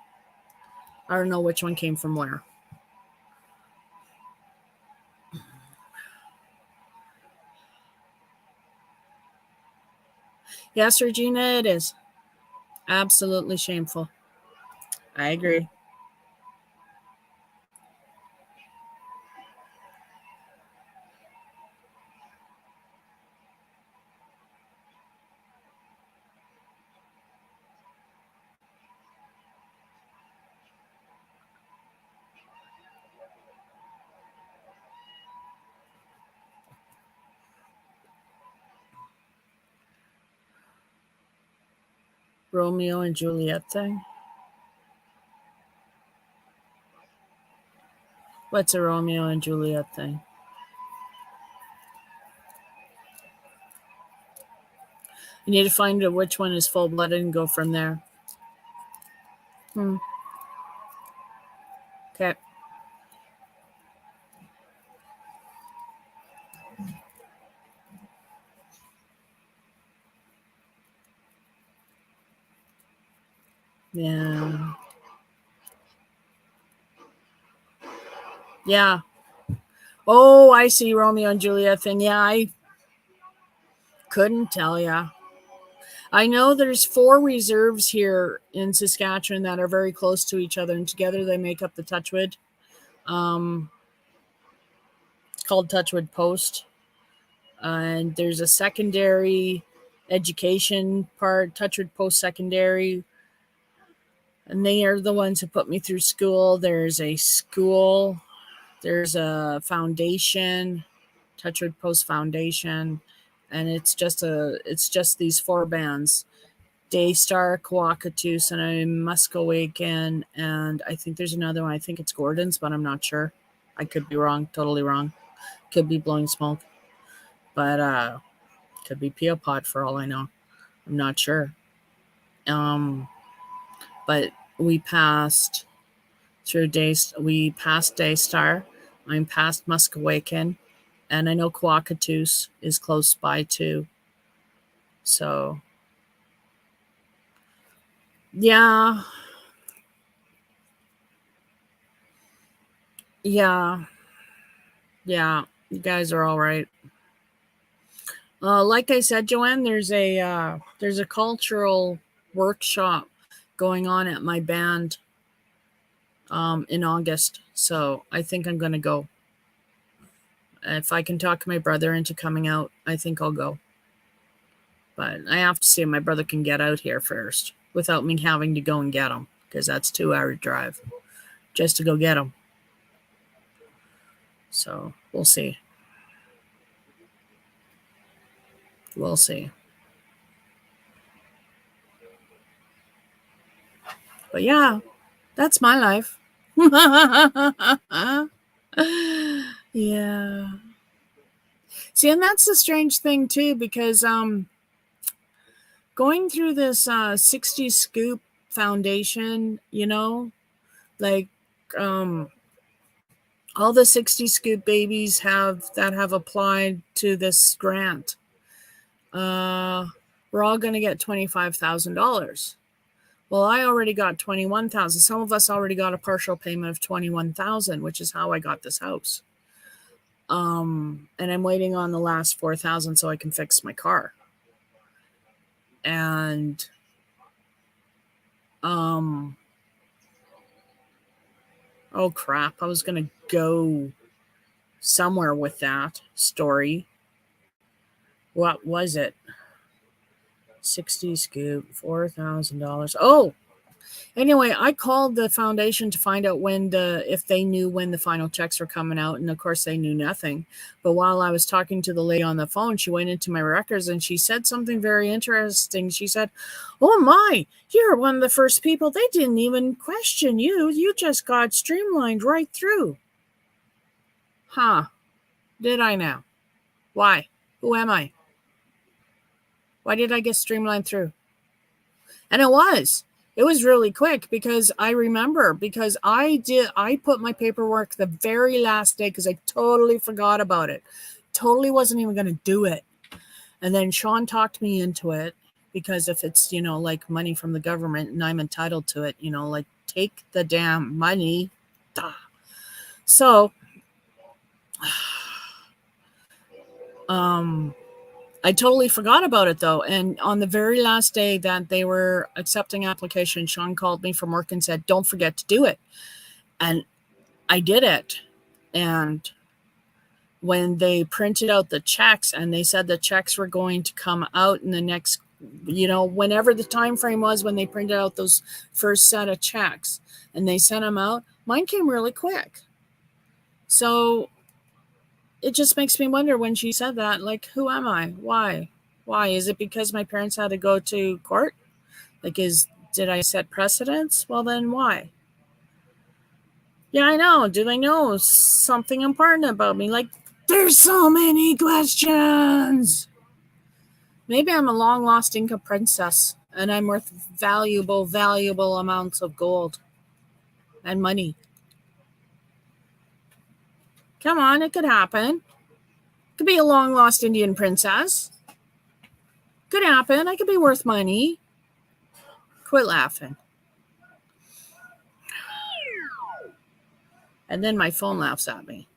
A: I don't know which one came from where. Yes, Regina, it is. Absolutely shameful. I agree. Romeo and Juliet thing. What's a Romeo and Juliet thing? You need to find out which one is full-blooded and go from there. Okay. Yeah. Yeah. Oh, I see Romeo and Juliet thing. Yeah, I couldn't tell ya. I know there's 4 reserves here in Saskatchewan that are very close to each other, and together they make up the Touchwood. It's called Touchwood Post. And there's a secondary education part, Touchwood Post Secondary. And they are the ones who put me through school. There's a school. There's a foundation, Touchwood Post Foundation. And it's just these 4 bands. Daystar, Kawakatus, and I Muskowaken, and I think there's another one. I think it's Gordon's, but I'm not sure. I could be wrong, totally wrong. Could be blowing smoke. But could be P.O. Pod for all I know. I'm not sure. But we passed through we passed Daystar. I'm past Muskewaken, and I know Quakatoos is close by too. So, yeah, yeah, yeah. You guys are all right. Like I said, Joanne, there's a cultural workshop going on at my band in August, so I think I'm gonna go. If I can talk my brother into coming out, I think I'll go. But I have to see if my brother can get out here first without me having to go and get him, because that's 2 hour drive just to go get him. So we'll see. We'll see. But yeah, that's my life. Yeah. See, and that's the strange thing too, because going through this 60 Scoop Foundation, like all the 60 Scoop babies have applied to this grant. We're all going to get $25,000. Well, I already got $21,000. Some of us already got a partial payment of $21,000, which is how I got this house. And I'm waiting on the last $4,000 so I can fix my car. And oh crap, I was gonna go somewhere with that story. What was it? 60 Scoop, $4,000. Oh, anyway, I called the foundation to find out if they knew when the final checks were coming out, and of course they knew nothing. But while I was talking to the lady on the phone, she went into my records and she said something very interesting. She said, "Oh my, you're one of the first people. They didn't even question you. You just got streamlined right through." Huh? Did I now? Why? Who am I? Why did I get streamlined through? And it was really quick, because I remember, because I put my paperwork the very last day because I totally forgot about it. Totally wasn't even going to do it. And then Sean talked me into it, because if it's, like money from the government and I'm entitled to it, like take the damn money. So, I totally forgot about it though. And on the very last day that they were accepting applications, Sean called me from work and said, "Don't forget to do it." And I did it. And when they printed out the checks and they said the checks were going to come out in the next, whenever the time frame was when they printed out those first set of checks and they sent them out, mine came really quick. So it just makes me wonder, when she said that, like, who am I? Why? Is it because my parents had to go to court? Like, did I set precedents? Well, then why? Yeah, I know. Do they know something important about me? Like, there's so many questions. Maybe I'm a long lost Inca princess and I'm worth valuable amounts of gold and money. Come on, it could happen. Could be a long lost Indian princess. Could happen. I could be worth money. Quit laughing. And then my phone laughs at me.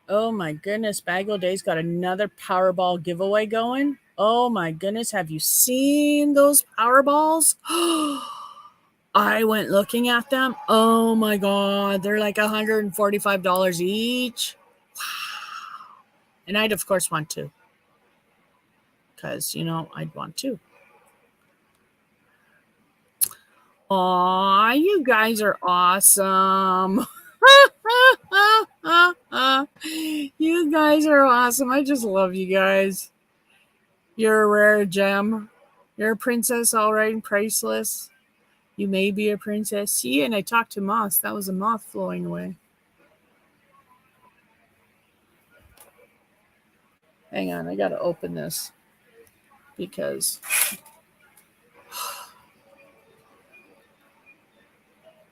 A: Oh my goodness, Bagel Day's got another Powerball giveaway going. Oh my goodness, have you seen those Powerballs? I went looking at them. Oh my God, they're like $145 each. Wow. And I'd of course want to, because, I'd want to. Aw, you guys are awesome. You guys are awesome. I just love you guys. You're a rare gem. You're a princess, all right, and priceless. You may be a princess. See, and I talked to moths. That was a moth flowing away. Hang on, I got to open this because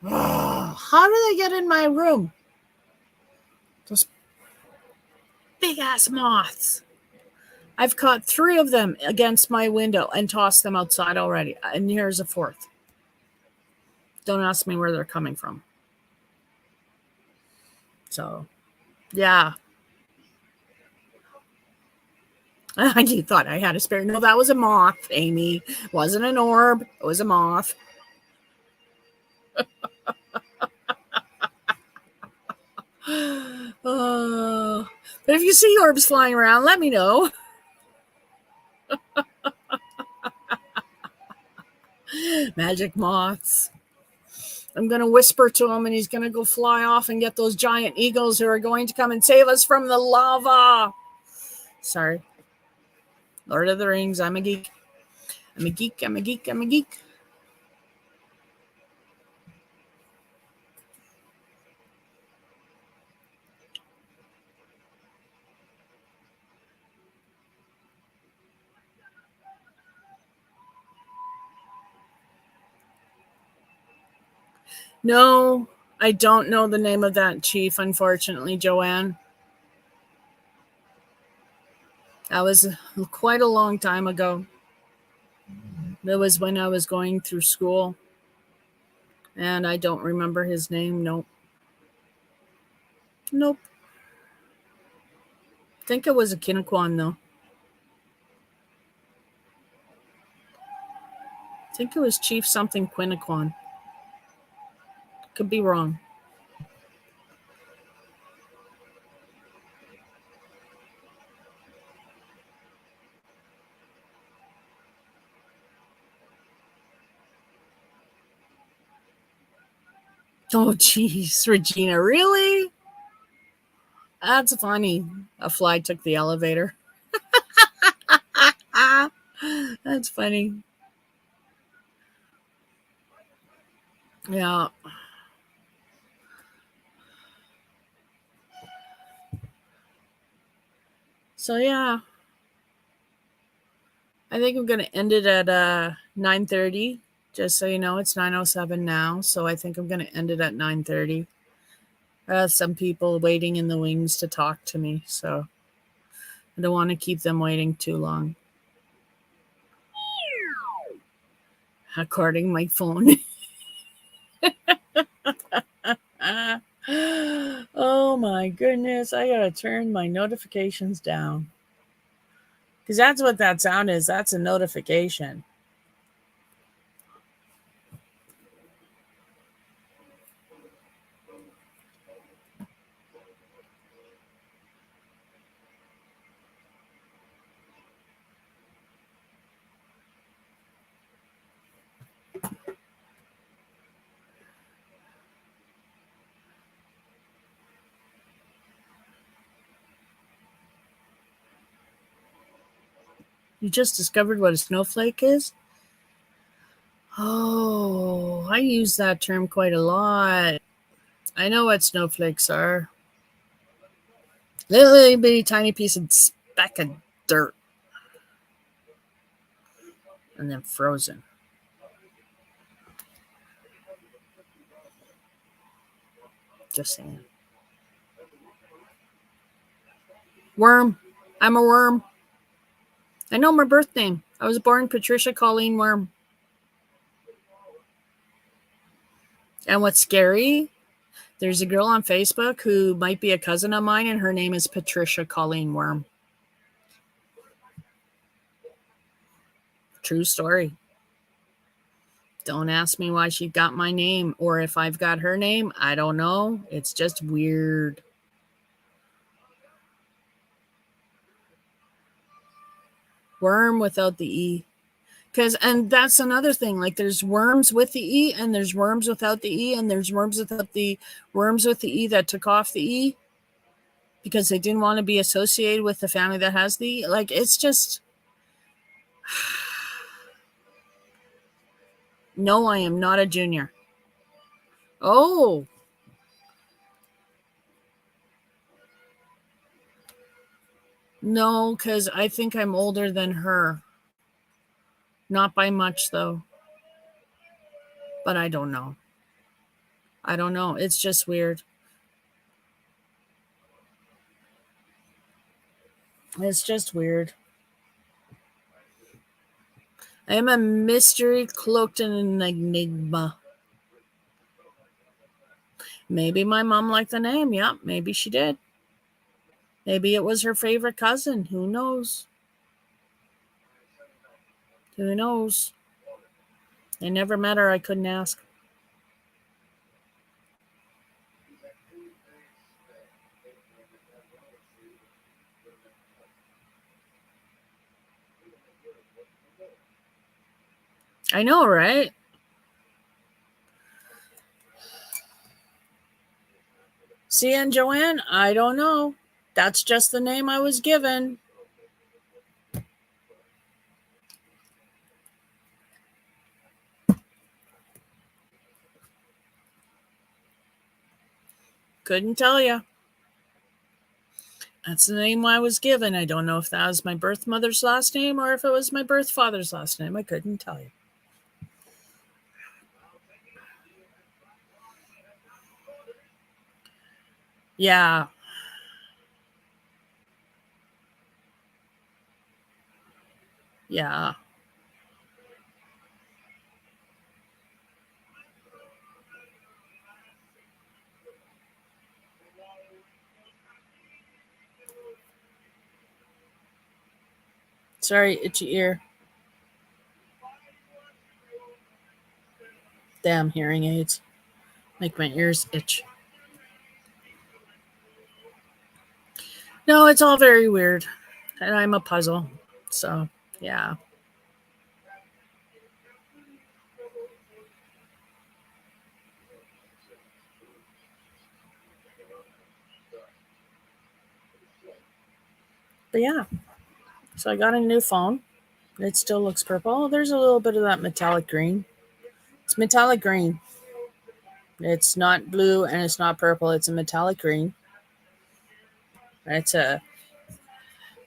A: how do they get in my room? Those big ass moths. I've caught 3 of them against my window and tossed them outside already. And here's a 4th. Don't ask me where they're coming from. So, yeah. You thought I had a spare. No, that was a moth, Amy. It wasn't an orb. It was a moth. But if you see orbs flying around, let me know. Magic moths. I'm going to whisper to him and he's going to go fly off and get those giant eagles who are going to come and save us from the lava. Sorry. Lord of the Rings, I'm a geek. I'm a geek, I'm a geek, I'm a geek. No, I don't know the name of that chief, unfortunately, Joanne. That was quite a long time ago. That was when I was going through school. And I don't remember his name. Nope. Nope. I think it was a Kinnequan, though. I think it was Chief something Quinnequan. Could be wrong. Oh, jeez, Regina, really? That's funny. A fly took the elevator. That's funny. Yeah. So, yeah. I think I'm going to end it at 9:30. Just so you know, it's 9:07 now. So I think I'm going to end it at 9:30. Some people waiting in the wings to talk to me. So I don't want to keep them waiting too long. According my phone. Oh my goodness. I got to turn my notifications down. Because that's what that sound is. That's a notification. You just discovered what a snowflake is? Oh, I use that term quite a lot. I know what snowflakes are. Little bitty tiny piece of speck of dirt. And then frozen. Just saying. Worm. I'm a worm. I know my birth name. I was born Patricia Colleen Worm. And what's scary? There's a girl on Facebook who might be a cousin of mine, and her name is Patricia Colleen Worm. True story. Don't ask me why she got my name or if I've got her name. I don't know. It's just weird. Worm without the E. And that's another thing. Like there's worms with the E and there's worms without the E and there's worms without the worms with the E that took off the E because they didn't want to be associated with the family that has the E. Like it's just... No, I am not a junior. Oh. No, because I think I'm older than her. Not by much, though. But I don't know. I don't know. It's just weird. It's just weird. I am a mystery cloaked in an enigma. Maybe my mom liked the name. Yeah, maybe she did. Maybe it was her favorite cousin. Who knows? Who knows? I never met her. I couldn't ask. I know, right? See, and Joanne, I don't know. That's just the name I was given. Couldn't tell you. That's the name I was given. I don't know if that was my birth mother's last name or if it was my birth father's last name. I couldn't tell you. Yeah. Yeah. Sorry, itchy ear. Damn hearing aids. Make my ears itch. No, it's all very weird. And I'm a puzzle. So, yeah. But yeah. So I got a new phone. It still looks purple. There's a little bit of that metallic green. It's metallic green. It's not blue and it's not purple. It's a metallic green. It's a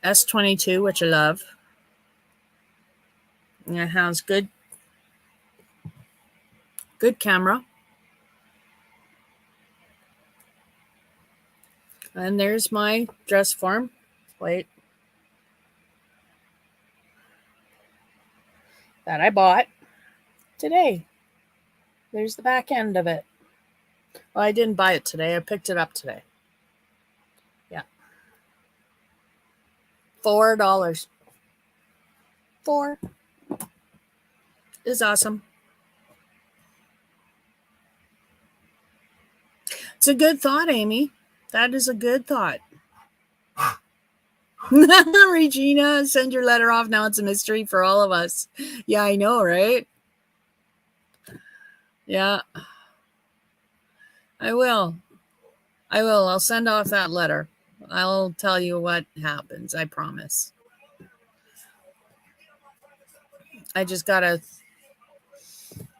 A: S22, which I love. And it has good camera. And there's my dress form. Wait. That I bought today. There's the back end of it. Well, I didn't buy it today. I picked it up today. Yeah. $4. 4 is awesome. It's a good thought, Amy. That is a good thought. Regina, send your letter off. Now it's a mystery for all of us. Yeah, I know, right? Yeah. I will. I'll send off that letter. I'll tell you what happens. I promise. I just got to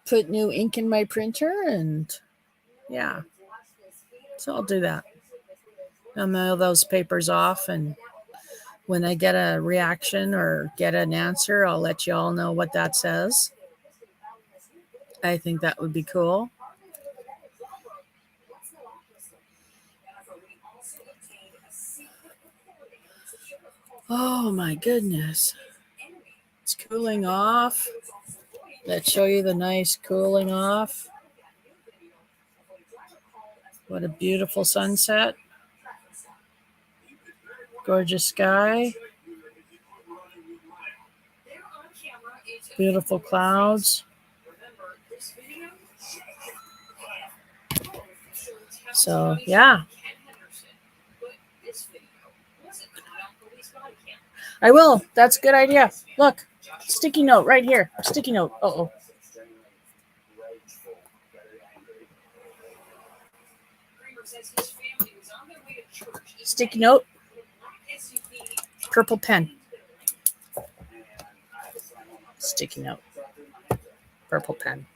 A: put new ink in my printer and yeah. So I'll do that. I'll mail those papers off, and when I get a reaction or get an answer, I'll let you all know what that says. I think that would be cool. Oh my goodness. It's cooling off. Let's show you the nice cooling off. What a beautiful sunset. Gorgeous sky. Beautiful clouds. So, yeah. I will. That's a good idea. Look, sticky note right here. Sticky note. Uh-oh. Sticky note. Purple pen. Sticky note. Purple pen.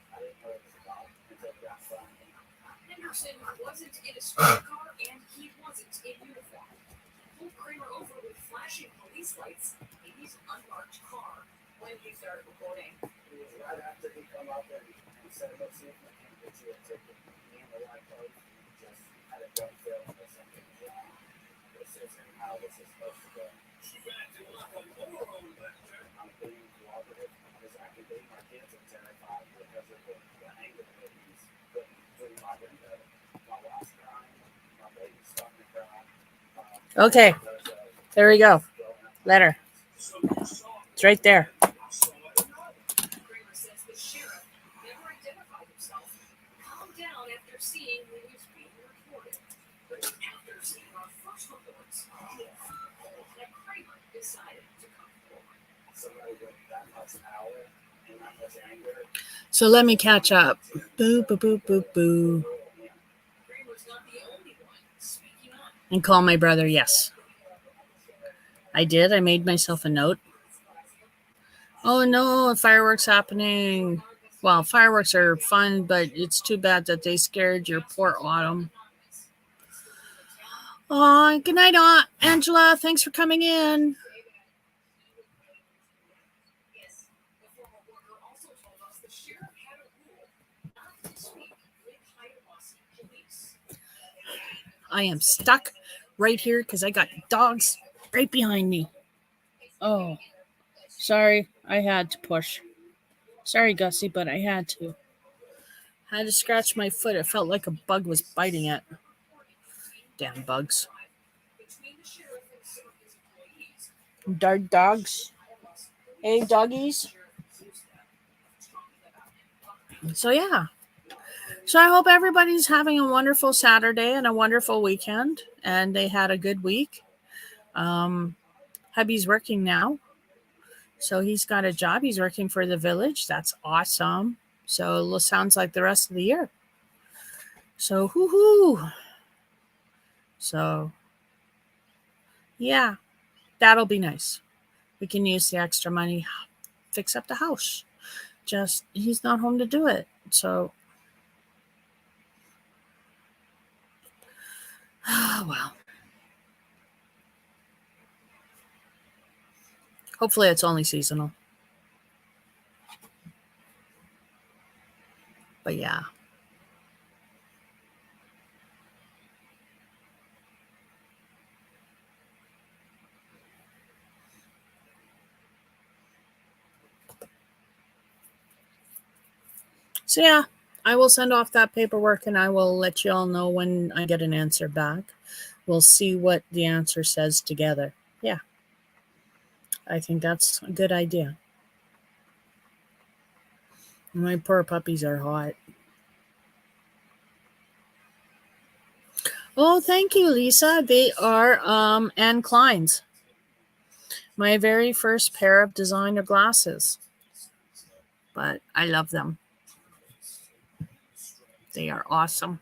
C: flashing police lights in his unmarked car when he started recording.
D: Right after he come up and said, let's see if I can get you a ticket. Me and the white coat just had a gut feeling that something was wrong. This isn't how this is supposed to go. I'm being cooperative because I can be my kids are terrified because of the anger that he's putting through my window. My wife's crying, my baby's starting to cry.
A: Okay, there we go. Letter. It's right there.
C: Kramer says the sheriff never identified himself, calmed down after seeing who was being reported. But after seeing our first reports, that Kramer decided to come forward.
D: Somebody with that much power and that much anger.
A: So let me catch up. Boo, boo, boo, boo, boo.
C: Kramer's not the only one speaking up.
A: And call my brother, yes. I did. I made myself a note. Oh no, fireworks happening. Well, fireworks are fun, but it's too bad that they scared your poor Autumn. Oh, good night, Angela. Thanks for coming in.
C: Yes, the former worker also told us the sheriff had a rule not to speak with Hiawassee police.
A: I am stuck right here because I got dogs right behind me. Oh, sorry. I had to push. Sorry, Gussie, but I had to. I had to scratch my foot. It felt like a bug was biting it. Damn bugs. Dart dogs. Hey, doggies. So, yeah. So, I hope everybody's having a wonderful Saturday and a wonderful weekend. And they had a good week. Hubby's working now. So, he's got a job. He's working for the village. That's awesome. So, it sounds like the rest of the year. So, hoo-hoo. So, yeah, that'll be nice. We can use the extra money, fix up the house. Just, he's not home to do it. So, well. Hopefully it's only seasonal. But yeah. So yeah, I will send off that paperwork and I will let you all know when I get an answer back. We'll see what the answer says together. Yeah. I think that's a good idea. My poor puppies are hot. Oh, thank you, Lisa. They are Anne Klein's. My very first pair of designer glasses. But I love them. They are awesome.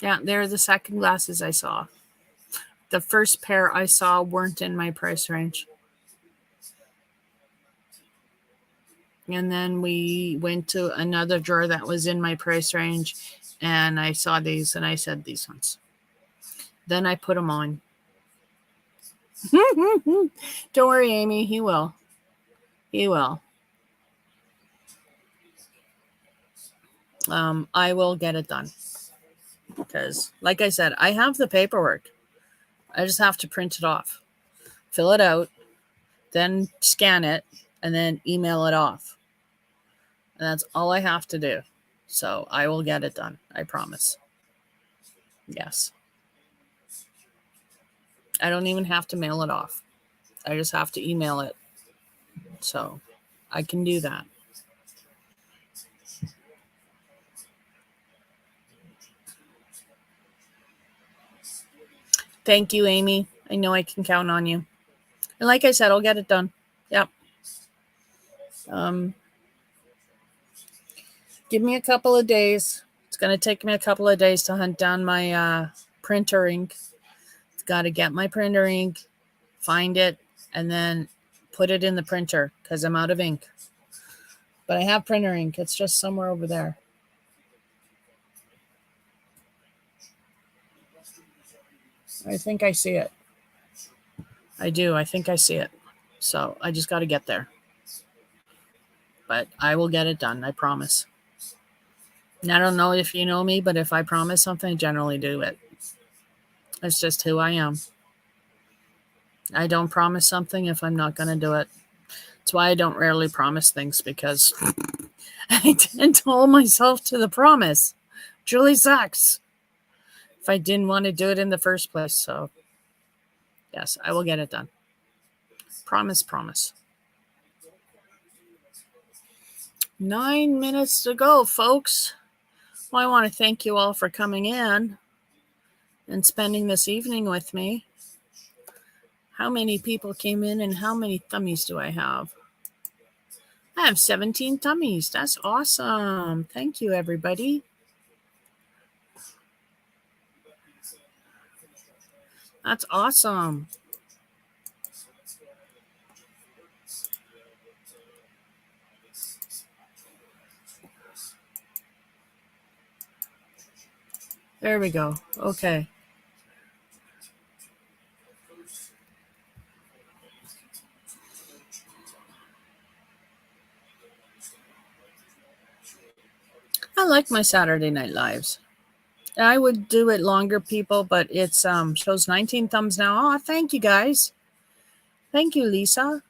A: Yeah, they're the second glasses I saw. The first pair I saw weren't in my price range. And then we went to another drawer that was in my price range, and I saw these, and I said, these ones. Then I put them on. Don't worry, Amy. He will. He will. I will get it done. Because, like I said, I have the paperwork. I just have to print it off. Fill it out. Then scan it. And then email it off. And that's all I have to do. So I will get it done. I promise. Yes. I don't even have to mail it off. I just have to email it. So I can do that. Thank you, Amy. I know I can count on you. And like I said, I'll get it done. Yep. Give me a couple of days. It's going to take me a couple of days to hunt down my printer ink. It's got to get my printer ink, find it, and then put it in the printer because I'm out of ink. But I have printer ink. It's just somewhere over there. I think I see it. I do. I think I see it. So I just got to get there. But I will get it done. I promise. And I don't know if you know me, but if I promise something, I generally do it. It's just who I am. I don't promise something if I'm not going to do it. That's why I don't rarely promise things, because I tend to hold myself to the promise. It really sucks if I didn't want to do it in the first place. So, yes, I will get it done. Promise, promise. 9 minutes to go, folks. Well, I want to thank you all for coming in and spending this evening with me. How many people came in and how many thummies do I have? I have 17 tummies. That's awesome. Thank you, everybody. That's awesome. There we go. Okay. I like my Saturday Night Lives. I would do it longer, people, but it's shows 19 thumbs now. Oh, thank you, guys. Thank you, Lisa.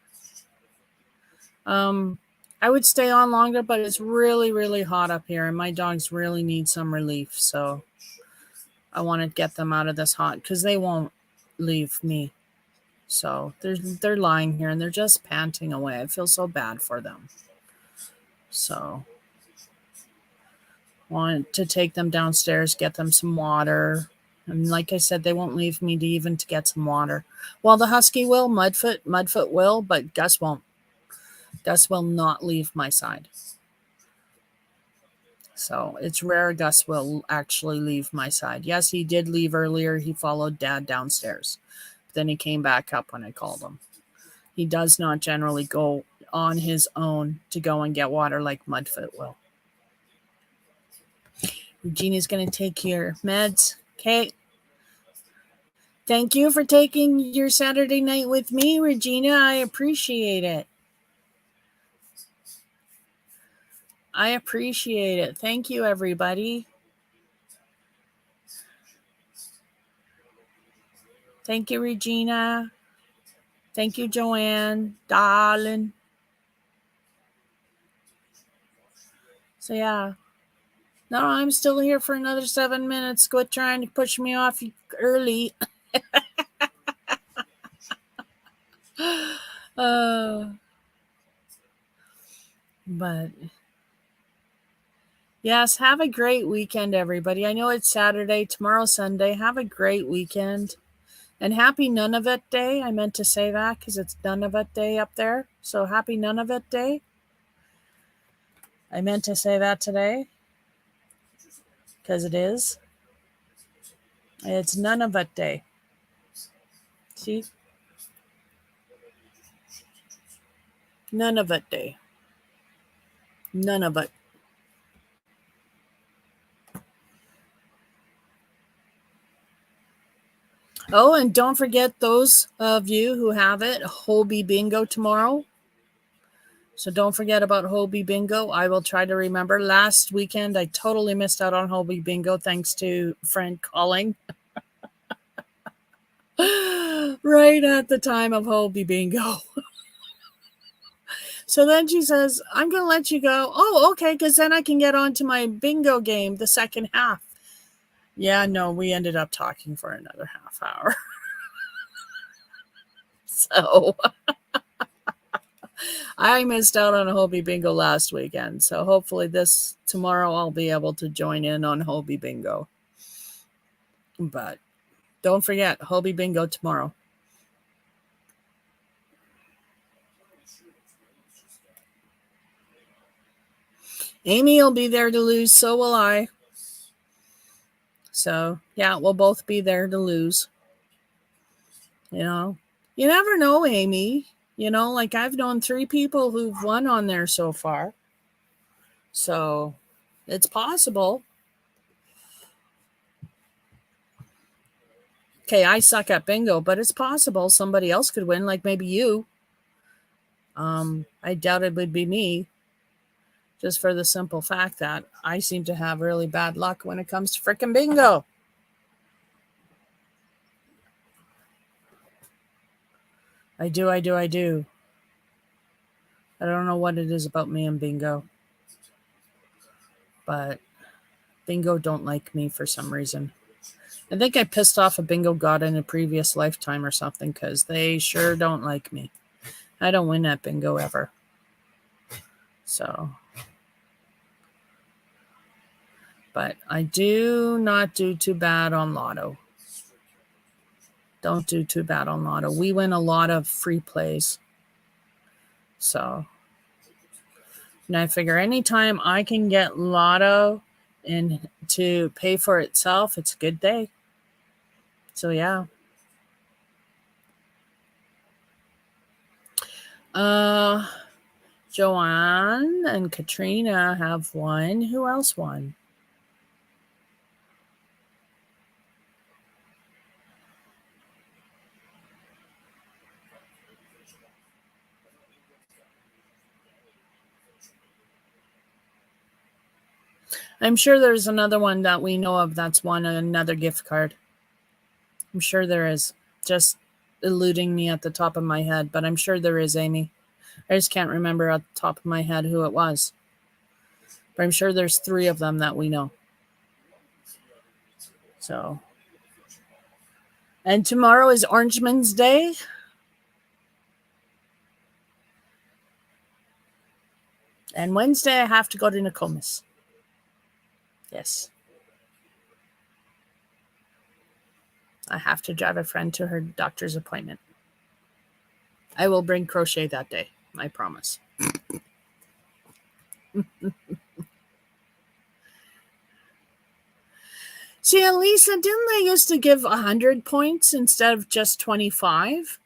A: I would stay on longer, but it's really, really hot up here, and my dogs really need some relief. So I want to get them out of this hot because they won't leave me. So they're lying here and they're just panting away. I feel so bad for them. So want to take them downstairs, get them some water. And like I said, they won't leave me to get some water. Well, the husky will, Mudfoot will, but Gus won't. Gus will not leave my side. So it's rare Gus will actually leave my side. Yes, he did leave earlier. He followed Dad downstairs. Then he came back up when I called him. He does not generally go on his own to go and get water like Mudfoot will. Regina's going to take your meds. Okay. Thank you for taking your Saturday night with me, Regina. I appreciate it. I appreciate it. Thank you, everybody. Thank you, Regina. Thank you, Joanne, darling. So, yeah. No, I'm still here for another 7 minutes. Quit trying to push me off early. But yes, have a great weekend, everybody. I know it's Saturday, tomorrow's Sunday. Have a great weekend. And happy Nunavut Day. I meant to say that because it's Nunavut Day up there. So happy Nunavut Day. I meant to say that today because it is. It's Nunavut Day. See? Nunavut Day. Nunavut. Oh, and don't forget those of you who have it, Hobie Bingo tomorrow. So don't forget about Hobie Bingo. I will try to remember. Last weekend, I totally missed out on Hobie Bingo thanks to friend calling. Right at the time of Hobie Bingo. So then she says, I'm going to let you go. Oh, okay, because then I can get on to my bingo game, the second half. Yeah, no, we ended up talking for another half hour. So I missed out on Hobie Bingo last weekend. So hopefully tomorrow I'll be able to join in on Hobie Bingo. But don't forget, Hobie Bingo tomorrow. Amy will be there to lose, so will I. So, yeah, we'll both be there to lose. You know, you never know, Amy. You know, like I've known 3 people who've won on there so far. So, it's possible. Okay, I suck at bingo, but it's possible somebody else could win, like maybe you. I doubt it would be me, just for the simple fact that I seem to have really bad luck when it comes to frickin' bingo. I do. I don't know what it is about me and bingo, but bingo don't like me for some reason. I think I pissed off a bingo god in a previous lifetime or something, because they sure don't like me. I don't win at bingo ever. So, but I do not do too bad on lotto. Don't do too bad on lotto. We win a lot of free plays. So, and I figure anytime I can get lotto and to pay for itself, it's a good day. So, yeah. Joanne and Katrina have won. Who else won? I'm sure there's another one that we know of that's won another gift card. I'm sure there is. Just eluding me at the top of my head, but I'm sure there is, Amy. I just can't remember at the top of my head who it was. But I'm sure there's 3 of them that we know. So. And tomorrow is Orangeman's Day. And Wednesday I have to go to Nokomis. Yes. I have to drive a friend to her doctor's appointment. I will bring crochet that day. I promise. See, Elisa, didn't they used to give 100 points instead of just 25?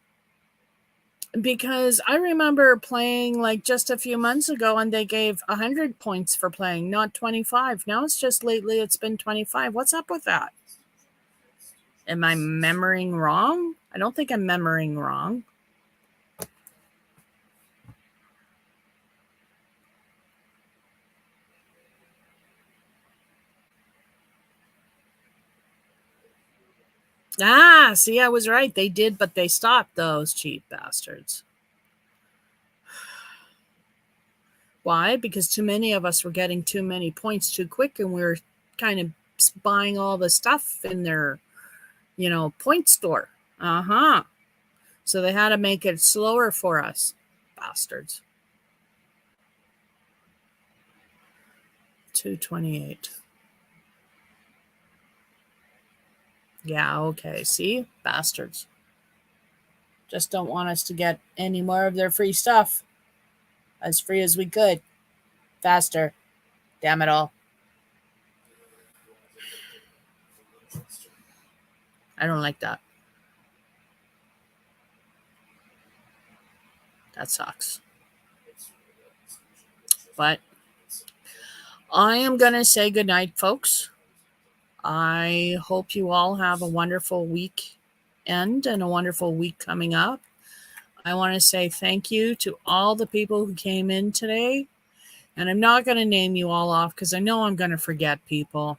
A: Because I remember playing like just a few months ago and they gave 100 points for playing, not 25. Now it's just lately it's been 25. What's up with that? Am I memorizing wrong? I don't think I'm memorizing wrong. Ah, see, I was right. They did, but they stopped, those cheap bastards. Why? Because too many of us were getting too many points too quick, and we were kind of buying all the stuff in their, point store. So they had to make it slower for us, bastards. 228. Yeah, okay. See? Bastards. Just don't want us to get any more of their free stuff. As free as we could. Faster. Damn it all. I don't like that. That sucks. But I am going to say goodnight, folks. I hope you all have a wonderful weekend and a wonderful week coming up. I want to say thank you to all the people who came in today. And I'm not going to name you all off because I know I'm going to forget people.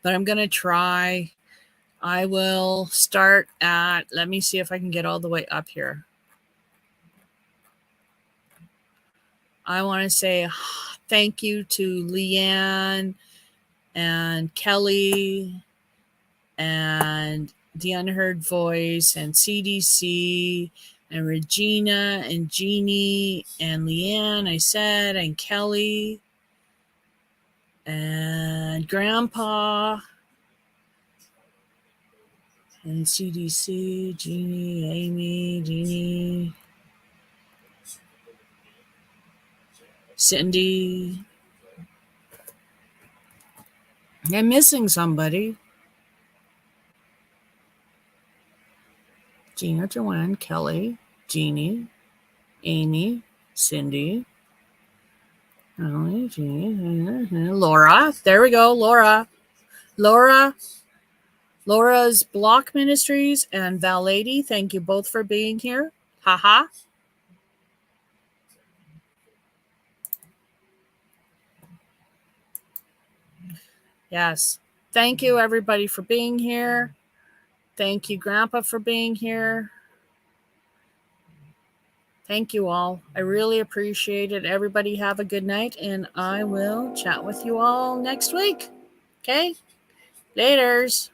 A: But I'm going to try. I will start at, let me see if I can get all the way up here. I want to say thank you to Leanne and Kelly and The Unheard Voice and CDC and Regina and Jeannie and Leanne, I said, and Kelly and Grandpa and CDC, Jeannie, Amy, Jeannie, Cindy. I'm missing somebody. Gina, Joanne, Kelly, Jeannie, Amy, Cindy, Jeannie, Laura. There we go, Laura. Laura. Laura's Block Ministries and Val Lady, thank you both for being here. Haha. Yes. Thank you, everybody, for being here. Thank you, Grandpa, for being here. Thank you all. I really appreciate it. Everybody have a good night, and I will chat with you all next week. Okay? Laters.